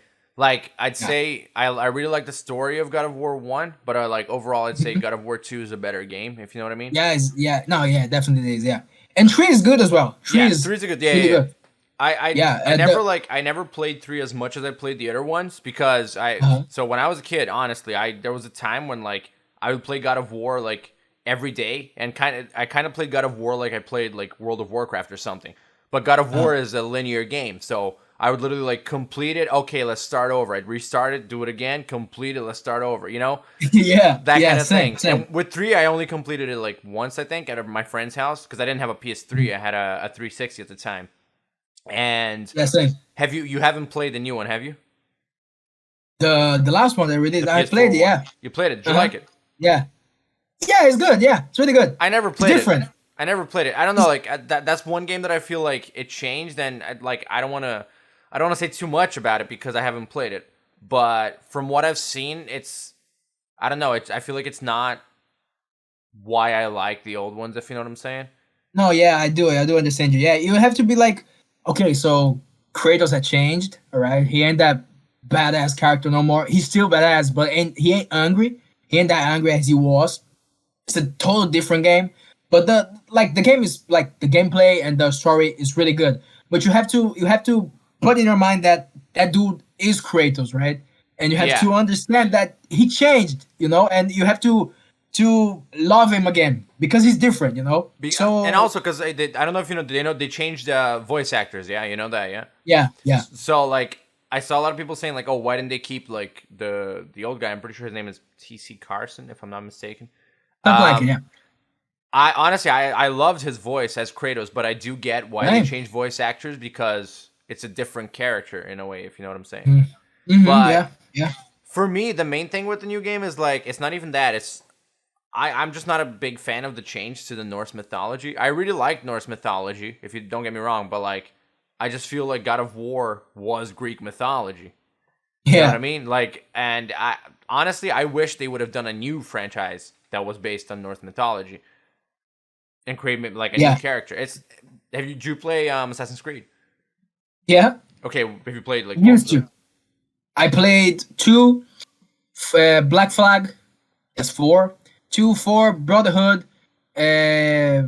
A: Say I really like the story of God of War 1, but overall I'd say God of War 2 is a better game, if you know what I mean.
B: Definitely is, yeah. And 3 is good as well. 3 is
A: a good,
B: really good.
A: I never played 3 as much as I played the other ones, because so when I was a kid, honestly, there was a time when like I would play God of War like every day, and I kind of played God of War like I played like World of Warcraft or something. But God of War is a linear game, so I would literally like complete it. Okay, let's start over. I'd restart it, do it again, complete it, let's start over.
B: Yeah,
A: that kind of thing.
B: Same.
A: And with 3, I only completed it like once, I think, at my friend's house, because I didn't have a PS3. I had a 360 at the time. And
B: same.
A: Have you haven't played the new one, have you?
B: The last one they released, I played it. Yeah,
A: you played it. Did you like it?
B: Yeah, it's good. Yeah, it's really good.
A: I never played
B: different.
A: it. I never played it. I don't know. Like that's one game that I feel like it changed, and I don't want to say too much about it because I haven't played it. But from what I've seen, I don't know. I feel like it's not why I like the old ones, if you know what I'm saying.
B: No, yeah, I do understand you. Yeah, you have to be like, okay, so Kratos had changed, all right? He ain't that badass character no more. He's still badass, but he ain't angry. He ain't that angry as he was. It's a total different game. But the game is like the gameplay and the story is really good. But you have to put in your mind that dude is Kratos, right? And you have to understand that he changed, and you have to love him again because he's different, So
A: and also because I don't know if you know, they changed voice actors. Yeah, you know that,
B: yeah. Yeah.
A: So like I saw a lot of people saying like, oh, why didn't they keep like the old guy? I'm pretty sure his name is T.C. Carson, if I'm not mistaken.
B: Yeah.
A: I honestly, I loved his voice as Kratos, but I do get why they changed voice actors, because it's a different character in a way, if you know what I'm saying.
B: Mm-hmm,
A: But
B: yeah.
A: for me, the main thing with the new game is like it's not even that. It's I'm just not a big fan of the change to the Norse mythology. I really like Norse mythology, if you don't get me wrong, but like I just feel like God of War was Greek mythology. You know what I
B: Yeah.
A: mean? Like, and I honestly I wish they would have done a new franchise that was based on Norse mythology and create like a new
B: Yeah.
A: character. Did you play Assassin's Creed?
B: Yeah.
A: Okay, have you played like both of
B: Used
A: them?
B: to. I played 2 Black Flag. That's 4. 2 4 Brotherhood. Uh,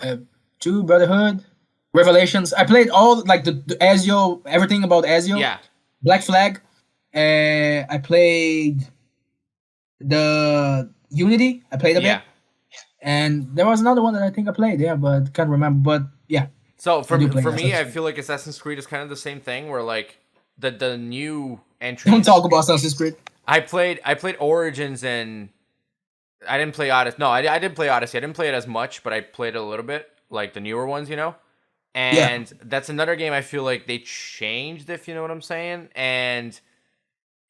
B: uh, 2 Brotherhood. Revelations. I played all like the Ezio, everything about Ezio.
A: Yeah.
B: Black Flag. I played the Unity. I played a bit,
A: Yeah.
B: and there was another one that I think I played. Yeah, but can't remember. But yeah,
A: So
B: I do play
A: for me,
B: Assassin's
A: I
B: Creed.
A: feel like Assassin's Creed is kind of the same thing where like the new
B: Don't
A: entries.
B: talk about Assassin's Creed.
A: I played Origins and I didn't play Odyssey. No, I did play Odyssey. I didn't play it as much, but I played it a little bit, like the newer ones, you know.
B: Yeah.
A: And that's another game I feel like they changed, if you know what I'm saying. And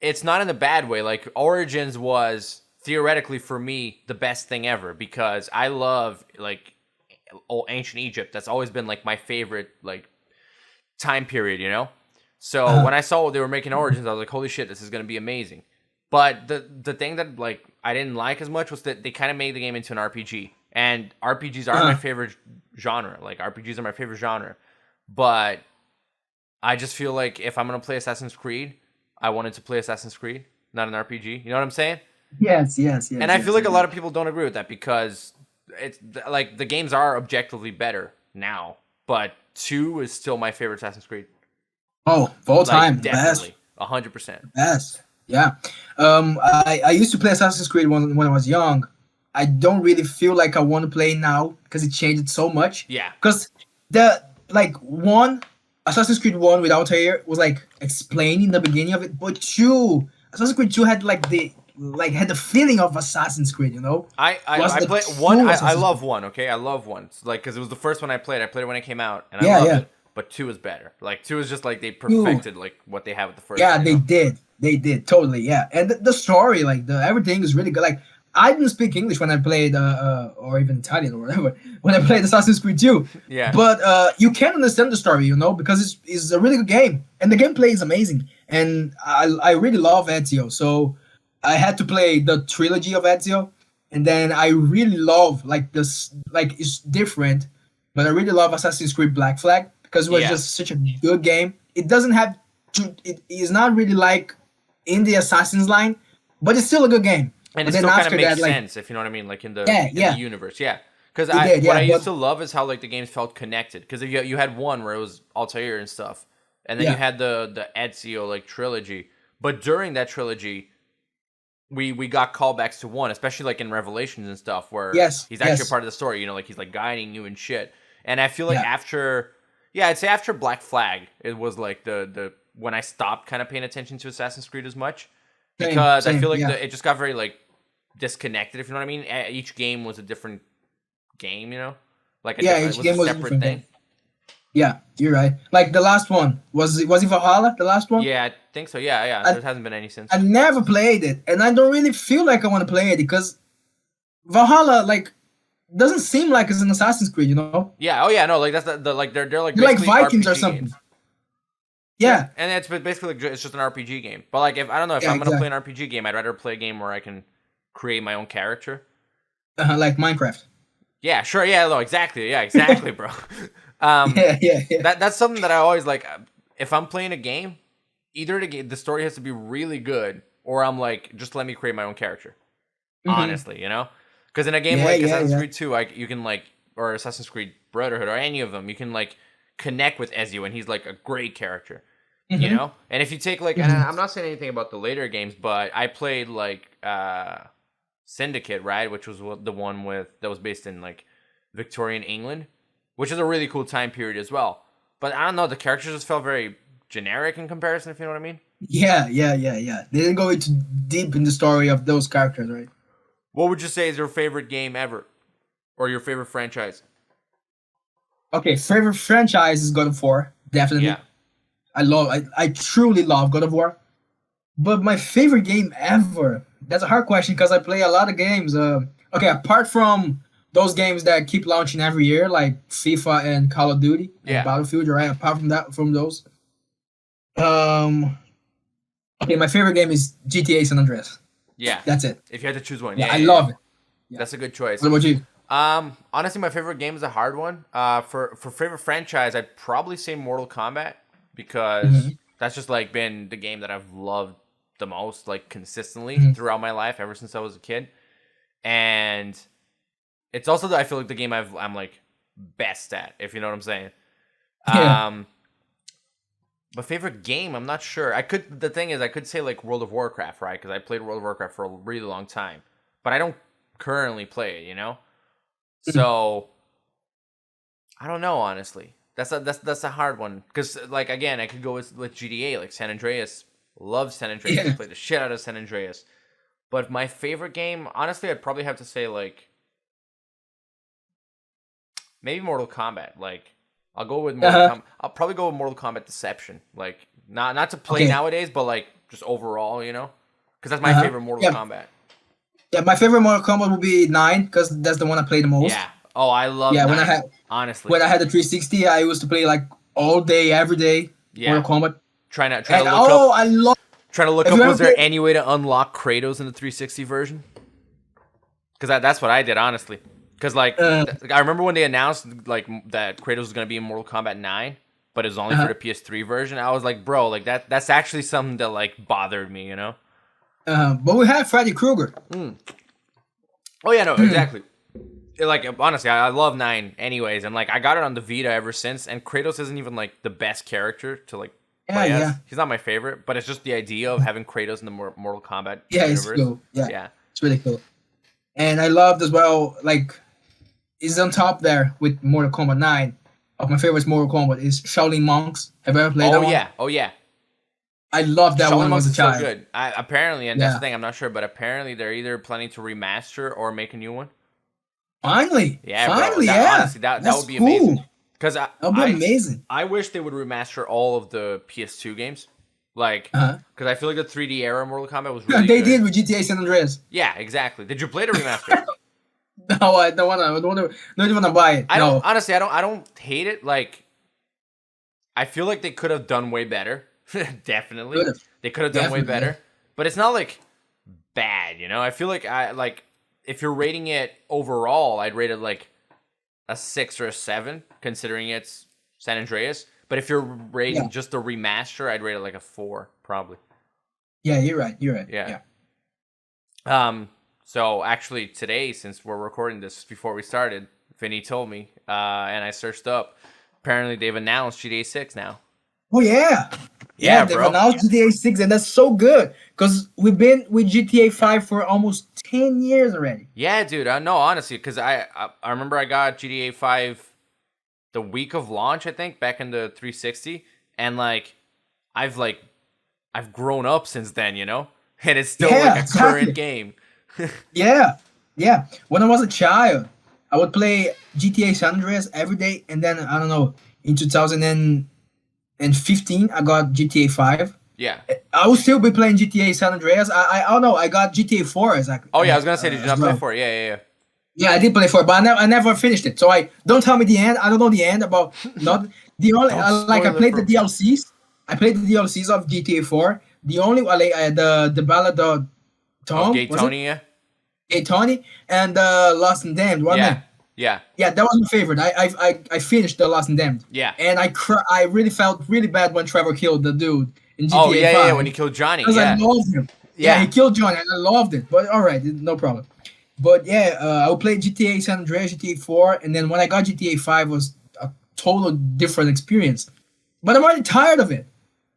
A: it's not in a bad way. Like Origins was theoretically for me the best thing ever because I love like old ancient Egypt. That's always been like my favorite like time period, you know. So
B: Uh-huh.
A: when I saw they were making Origins, I was like, holy shit, this is gonna be amazing. But the thing that like I didn't like as much was that they kind of made the game into an RPG, and RPGs are my
B: Uh-huh.
A: favorite genre. Like RPGs are my favorite genre, but I just feel like if I'm gonna play Assassin's Creed, I wanted to play Assassin's Creed, not an RPG. You know what I'm saying?
B: Yes, yes,
A: And
B: yes,
A: I feel
B: yes. I
A: like a
B: do.
A: lot of people don't agree with that because it's like the games are objectively better now, but 2 is still my favorite Assassin's Creed.
B: Oh, of all
A: Like
B: time, best,
A: definitely 100%.
B: best. Yeah. I used to play Assassin's Creed when I was young. I don't really feel like I want to play now because it changed so much.
A: Yeah.
B: Because the like one Assassin's Creed 1 with Altair was like explaining the beginning of it, but 2 Assassin's Creed 2 had like had the feeling of Assassin's Creed, you know? Was
A: I
B: the
A: play one.
B: true
A: I
B: Assassin's
A: love
B: Creed.
A: one. Okay, I love one. It's like because it was the first one I played. I played it when it came out, and I
B: Yeah,
A: loved
B: yeah.
A: it. But 2 is better. Like 2 is just like they
B: 2.
A: perfected like what they have with the first
B: Yeah,
A: one. You
B: they
A: know?
B: did. They did totally. Yeah, and the story, like the everything, is really good. Like I didn't speak English when I played, or even Italian or whatever when I played Assassin's Creed 2.
A: Yeah.
B: But you can understand the story, you know, because it's a really good game, and the gameplay is amazing. And I really love Ezio, so I had to play the trilogy of Ezio, and then I really love like this, like it's different, but I really love Assassin's Creed Black Flag because it was
A: Yeah.
B: just such a good game. It doesn't have it is not really like in the Assassin's line, but it's still a good game.
A: And
B: But
A: it
B: then
A: still kind of
B: after
A: makes
B: that, like
A: sense if you know what I mean, like
B: yeah,
A: in the
B: yeah,
A: universe. Yeah. Because
B: it did,
A: what I
B: yeah.
A: used
B: But
A: to love is how like the games felt connected. Because you had one where it was Altair and stuff, and then you
B: yeah,
A: had the Ezio like trilogy. But during that trilogy, we got callbacks to one, especially like in Revelations and stuff, where
B: yes,
A: he's actually a
B: yes,
A: part of the story. You know, like he's like guiding you and shit. And I feel like
B: yeah,
A: after, yeah, I'd say after Black Flag, it was like the when I stopped kind of paying attention to Assassin's Creed as much
B: same,
A: because I
B: same,
A: feel like
B: yeah,
A: it just got very like disconnected. If you know what I mean, each game was a different game. You know, like a
B: yeah.
A: different, it
B: Each
A: was a
B: game was a
A: separate
B: different
A: thing.
B: game. Yeah, you're right. Like the last one was it Valhalla? The last one.
A: Yeah, I think so. Yeah, yeah.
B: I
A: There hasn't been any since.
B: I never played it, and I don't really feel like I want to play it because Valhalla like doesn't seem like it's an Assassin's Creed, you know?
A: Yeah. Oh yeah. No, like that's the like they're like
B: You're like
A: basically
B: Vikings or
A: RPG
B: something.
A: games. Yeah,
B: Yeah,
A: and it's basically like, it's just an RPG game. But like, if I don't know if
B: yeah,
A: I'm gonna play
B: exactly.
A: an RPG game, I'd rather play a game where I can create my own character.
B: Like Minecraft.
A: Yeah, sure. Yeah, no, exactly. Yeah, exactly, bro. um,
B: Yeah, yeah, yeah.
A: that's something that I always like. If I'm playing a game, either the story has to be really good, or I'm like, just let me create my own character.
B: Hmm.
A: Honestly, you know, because in a game
B: Yeah,
A: like
B: yeah,
A: Assassin's
B: yeah.
A: Creed 2, you can like, or Assassin's Creed Brotherhood, or any of them, you can like connect with Ezio, and he's like a great character. You
B: Hmm.
A: know, and if you take like, and
B: Hmm.
A: I'm not saying anything about the later games, but I played like Syndicate, right, which was the one with that was based in like Victorian England, which is a really cool time period as well. But I don't know, the characters just felt very generic in comparison, if you know what I mean.
B: Yeah, yeah, yeah, yeah. They didn't go into deep in the story of those characters, right?
A: What would you say is your favorite game ever, or your favorite franchise?
B: Okay, favorite franchise is God of War, definitely.
A: Yeah,
B: I truly love God of War. But my favorite game ever, that's a hard question because I play a lot of games. Okay, apart from those games that keep launching every year, like FIFA and Call of Duty and
A: Yeah.
B: Battlefield, right? Apart from those, um, okay, my favorite game is GTA San Andreas.
A: Yeah.
B: That's it.
A: If you had to choose one,
B: Yeah,
A: yeah,
B: I
A: yeah,
B: love
A: yeah.
B: it. Yeah.
A: That's a good choice.
B: What about you?
A: Honestly, my favorite game is a hard one. For favorite franchise, I'd probably say Mortal Kombat because that's just like been the game that I've loved the most, like consistently throughout my life ever since I was a kid. And it's also I feel like the game I'm like best at, if you know what I'm saying.
B: Yeah.
A: But favorite game, I'm not sure. The thing is, I could say like World of Warcraft, right? Because I played World of Warcraft for a really long time, but I don't currently play it, you know. So I don't know, honestly. That's a hard one because, like, again, I could go with GTA, like San Andreas. Love San Andreas.
B: Yeah.
A: Play the shit out of San Andreas. But my favorite game, honestly, I'd probably have to say like maybe Mortal Kombat. Like, I'll go with Mortal Kombat. I'll probably go with Mortal Kombat Deception. Like, not to play nowadays, but like just overall, you know, because that's my favorite Mortal Kombat.
B: Yeah, my favorite Mortal Kombat would be 9 because that's the one I play the most.
A: Yeah. Oh, I love.
B: Yeah,
A: 9, honestly.
B: when I had the 360, I used to play like all day, every day.
A: Yeah.
B: Mortal Kombat.
A: Trying to look
B: I love.
A: Trying to look up, was there any way to unlock Kratos in the 360 version? Because that's what I did, honestly. Because like I remember when they announced like that Kratos was gonna be in Mortal Kombat 9, but it was only for the PS3 version. I was like, bro, like that's actually something that like bothered me, you know.
B: But we have Freddy Krueger.
A: Oh yeah, no, exactly. Like honestly, I love 9 anyways, and like I got it on the Vita ever since. And Kratos isn't even like the best character to like play as. He's not my favorite, but it's just the idea of having Kratos in the Mortal Kombat universe.
B: It's cool. Yeah, it's really cool. And I loved as well, like, is on top there with Mortal Kombat 9. Of my favorites Mortal Kombat is Shaolin Monks. Have you ever played that one?
A: Oh yeah.
B: I loved that
A: Shaolin
B: one
A: Monks
B: as a child.
A: So good. Apparently, and that's the thing, I'm not sure, but apparently they're either planning to remaster or make a new one.
B: Finally.
A: Yeah,
B: finally,
A: bro. Honestly, that would be amazing. Because
B: that would be amazing.
A: I wish they would remaster all of the PS2 games. Like, because I feel like the 3D era Mortal Kombat was really
B: They
A: good.
B: did with GTA San Andreas.
A: Yeah, exactly. Did you play the remaster?
B: No, I don't want to buy it.
A: Honestly, I don't hate it. Like, I feel like they could have done way better. Definitely. They could have done way better. But it's not like bad, you know? I feel like if you're rating it overall, I'd rate it like a 6 or a 7, considering it's San Andreas. But if you're rating just the remaster, I'd rate it like a 4, probably.
B: Yeah, you're right.
A: Yeah. So actually today, since we're recording this before we started, Vyny told me, and I searched up. Apparently, they've announced GTA 6 now.
B: Oh yeah. Yeah, they've announced GTA 6, and that's so good because we've been with GTA 5 for almost 10 years already.
A: Yeah, dude. No, honestly, because I remember I got GTA 5 the week of launch, I think, back in the 360, and like I've grown up since then, you know, and it's still like a current game.
B: Yeah. When I was a child, I would play GTA San Andreas every day, and then I don't know, in 2015, I got GTA 5.
A: Yeah.
B: I will still be playing GTA San Andreas. I don't know. I got GTA 4 exactly.
A: Oh yeah, I was gonna say, did you not play 4? Yeah.
B: Yeah, I did play 4, but I never finished it. So don't tell me the end. I don't know the end about not the only I played the DLCs. I played the DLCs of GTA 4. The only the Ballad of Tom,
A: Gay Tony,
B: Gay Tony, and Lost and Damned, wasn't it?
A: Yeah,
B: that was my favorite. I finished the Lost and Damned.
A: Yeah.
B: And I really felt really bad when Trevor killed the dude in GTA 5.
A: Oh yeah, when he killed Johnny.
B: Because I loved him. Yeah, he killed Johnny, and I loved it. But all right, no problem. But yeah, I would play GTA San Andreas, GTA 4, and then when I got GTA 5, it was a total different experience. But I'm already tired of it.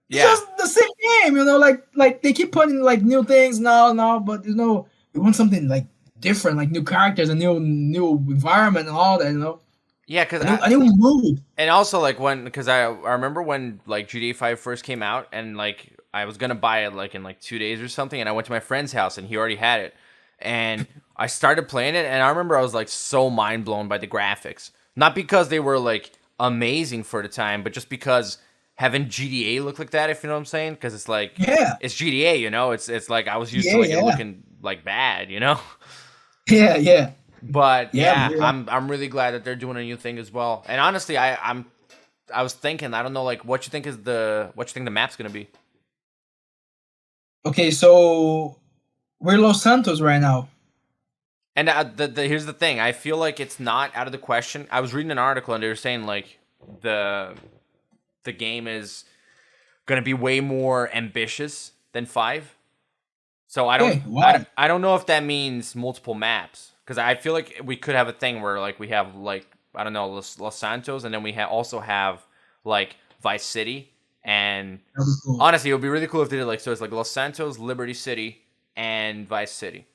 B: It's just the same game, you know. Like they keep putting like new things now, but you know, we want something like different, like new characters, a new environment, and all that, you know.
A: Yeah, because
B: a new mood.
A: And also like because I remember when like GTA 5 first came out, and like I was gonna buy it like in like 2 days or something, and I went to my friend's house and he already had it, and I started playing it, and I remember I was like so mind blown by the graphics, not because they were like amazing for the time, but just because having GTA look like that, if you know what I'm saying, because it's like
B: Yeah,
A: it's GTA, you know. It's like I was used to
B: yeah,
A: like it
B: yeah,
A: looking like bad, you know.
B: yeah, yeah,
A: But
B: yeah,
A: yeah,
B: yeah.
A: I'm really glad that they're doing a new thing as well. And honestly, I was thinking, I don't know, like what you think the map's gonna be.
B: Okay, so we're Los Santos right now.
A: And here's the thing, I feel like it's not out of the question. I was reading an article and they were saying like the the game is gonna be way more ambitious than 5. So
B: Okay, why?
A: I don't know if that means multiple maps, because I feel like we could have a thing where like we have like I don't know Los Santos, and then we also have like Vice City. And
B: That'd be cool.
A: honestly, it would be really cool if they did like so. It's like Los Santos, Liberty City, and Vice City.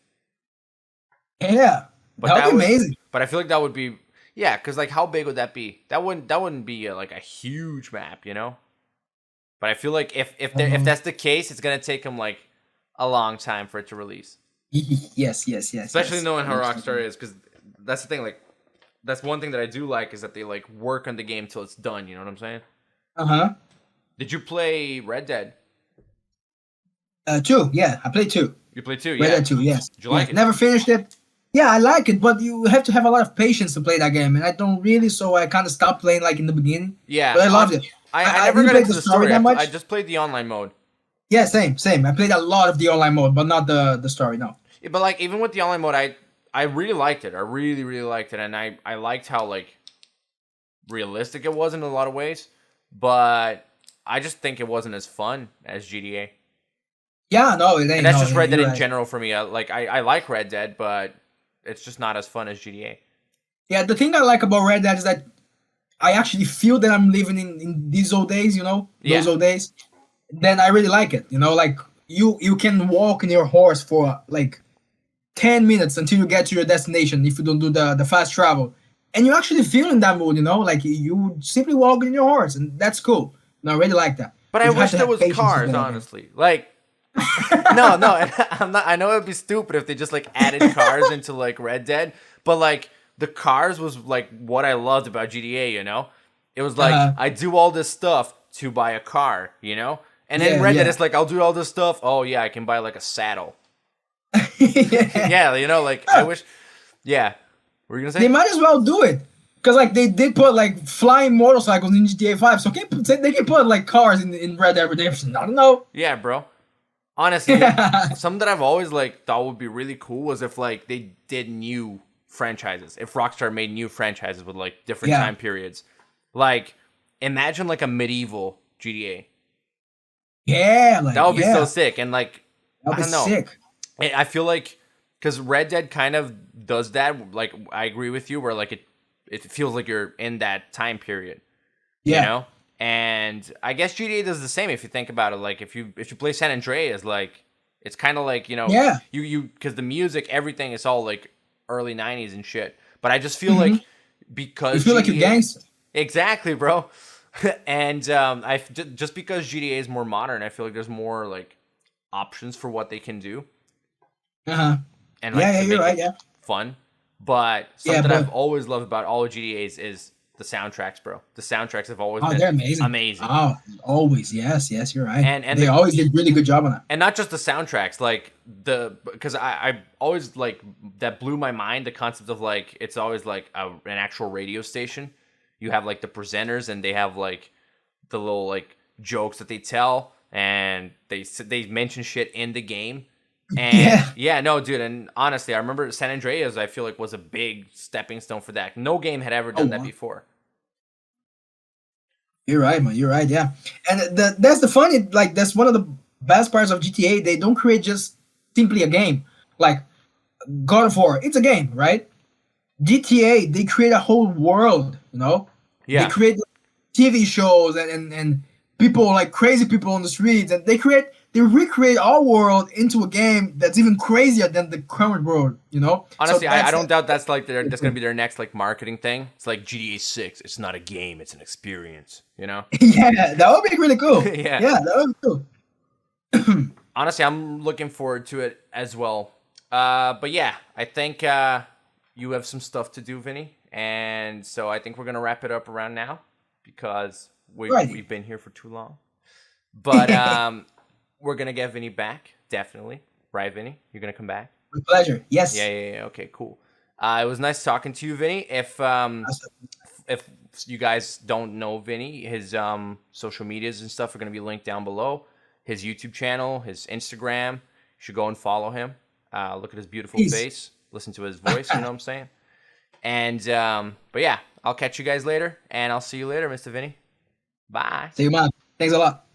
B: Yeah,
A: But
B: that would
A: that
B: be
A: would,
B: amazing.
A: but I feel like that would be yeah, because like how big would that be? That wouldn't be like a huge map, you know. But I feel like if
B: Um,
A: that's the case, it's gonna take them like a long time for it to release.
B: yes, yes, yes,
A: Especially
B: yes.
A: knowing how Rockstar is, because that's the thing. Like, that's one thing that I do like is that they like work on the game till it's done. You know what I'm saying?
B: Uh huh.
A: Did you play Red Dead?
B: Two. Yeah, I played two.
A: You played two,
B: Red
A: yeah.
B: Dead 2, yes.
A: Did you like
B: Yes.
A: it?
B: Never finished it. Yeah, I like it, but you have to have a lot of patience to play that game, and I don't really, so I kind of stopped playing like in the beginning.
A: Yeah,
B: But I loved it.
A: I
B: I
A: never
B: didn't
A: got
B: play
A: into
B: the
A: the
B: story
A: story.
B: that
A: I
B: much.
A: just played the online mode.
B: Yeah, same. I played a lot of the online mode, but not the story. No.
A: Yeah, but like even with the online mode, I really liked it. I really liked it, and I liked how like realistic it was in a lot of ways. But I just think it wasn't as fun as GTA.
B: Yeah, no, it
A: And
B: ain't.
A: that's
B: No,
A: just Red Dead
B: you're
A: in
B: right.
A: general for me. I like Red Dead, but it's just not as fun as GTA.
B: Yeah, the thing I like about Red Dead is that I actually feel that I'm living in these old days. You know, those
A: Yeah.
B: old days. Then I really like it. You know, like you can walk in your horse for like 10 minutes until you get to your destination if you don't do the fast travel, and you actually feel in that mood. You know, like you simply walk in your horse, and that's cool. And I really like that.
A: But I
B: But you have
A: wish
B: to
A: there
B: have
A: was
B: patience to
A: cars,
B: play that game.
A: honestly. Like no, I'm not. I know it'd be stupid if they just like added cars into like Red Dead, but like the cars was like what I loved about GTA. You know, it was like
B: Uh-huh.
A: I do all this stuff to buy a car. You know, and then
B: Yeah,
A: Red Dead
B: yeah.
A: it's like I'll do all this stuff. Oh yeah, I can buy like a saddle.
B: Yeah.
A: Yeah, you know, like I wish. Yeah, what were you gonna
B: They
A: say?
B: might as well do it. Because like they did put like flying motorcycles in GTA 5, so they can put like cars in Red Dead Redemption. I don't know.
A: Yeah, bro. Honestly, something that I've always like thought would be really cool was if like they did new franchises. If Rockstar made new franchises with like different
B: Yeah.
A: time periods. Like imagine like a medieval GTA.
B: Yeah, like
A: That would be
B: yeah,
A: so sick. And like
B: that'll
A: I
B: be
A: don't know.
B: sick.
A: I feel like cuz Red Dead kind of does that, like I agree with you where like it feels like you're in that time period. You
B: Yeah,
A: know? And I guess GTA does the same if you think about it. Like if you play San Andreas, like it's kind of like, you know,
B: yeah.
A: you because the music, everything is all like early 90s and shit. But I just feel
B: Hmm.
A: like
B: You
A: because
B: feel like you're
A: GTA
B: gangster.
A: exactly, bro. And just because GTA is more modern, I feel like there's more like options for what they can do
B: Uh huh.
A: and
B: Yeah,
A: like
B: yeah,
A: to
B: you're
A: make
B: right.
A: it
B: Yeah,
A: fun. But
B: yeah,
A: something I've
B: but
A: always loved about all of GTA's is the soundtracks, bro. The soundtracks have always
B: oh,
A: been
B: they're amazing.
A: amazing.
B: Oh, always. Yes, you're right.
A: And
B: They
A: the
B: always did really good job on that.
A: and not just the soundtracks, like because I always like that blew my mind, the concept of like it's always like an actual radio station. You have like the presenters and they have like the little like jokes that they tell and they mention shit in the game. And
B: Yeah.
A: yeah, no, dude, and honestly, I remember San Andreas I feel like was a big stepping stone for that. No game had ever
B: Oh,
A: done that
B: wow.
A: before.
B: You're right, man. You're right. Yeah, and that's the funny. Like that's one of the best parts of GTA. They don't create just simply a game. Like God of War, it's a game, right? GTA, they create a whole world. You know, they
A: Yeah.
B: create TV shows and people like crazy people on the streets, and they recreate our world into a game that's even crazier than the current world. You know, so
A: Honestly, I don't doubt that's like that's gonna be their next like marketing thing. It's like GTA 6. It's not a game, it's an experience. You know?
B: yeah, that would be really cool.
A: Yeah.
B: Yeah, that would be cool.
A: Honestly, I'm looking forward to it as well. But yeah, I think you have some stuff to do, Vinny, and so I think we're gonna wrap it up around now because
B: Right.
A: we've been here for too long. But we're gonna get Vyny back, definitely. Right, Vyny? You're gonna come back?
B: With pleasure. Yes.
A: Yeah. Okay, cool. It was nice talking to you, Vyny. If you guys don't know Vyny, his social medias and stuff are gonna be linked down below. His YouTube channel, his Instagram. You should go and follow him. Look at his beautiful
B: Please.
A: face. Listen to his voice. You know what I'm saying? And but yeah, I'll catch you guys later, and I'll see you later, Mr. Vyny. Bye.
B: See you, man. Thanks a lot.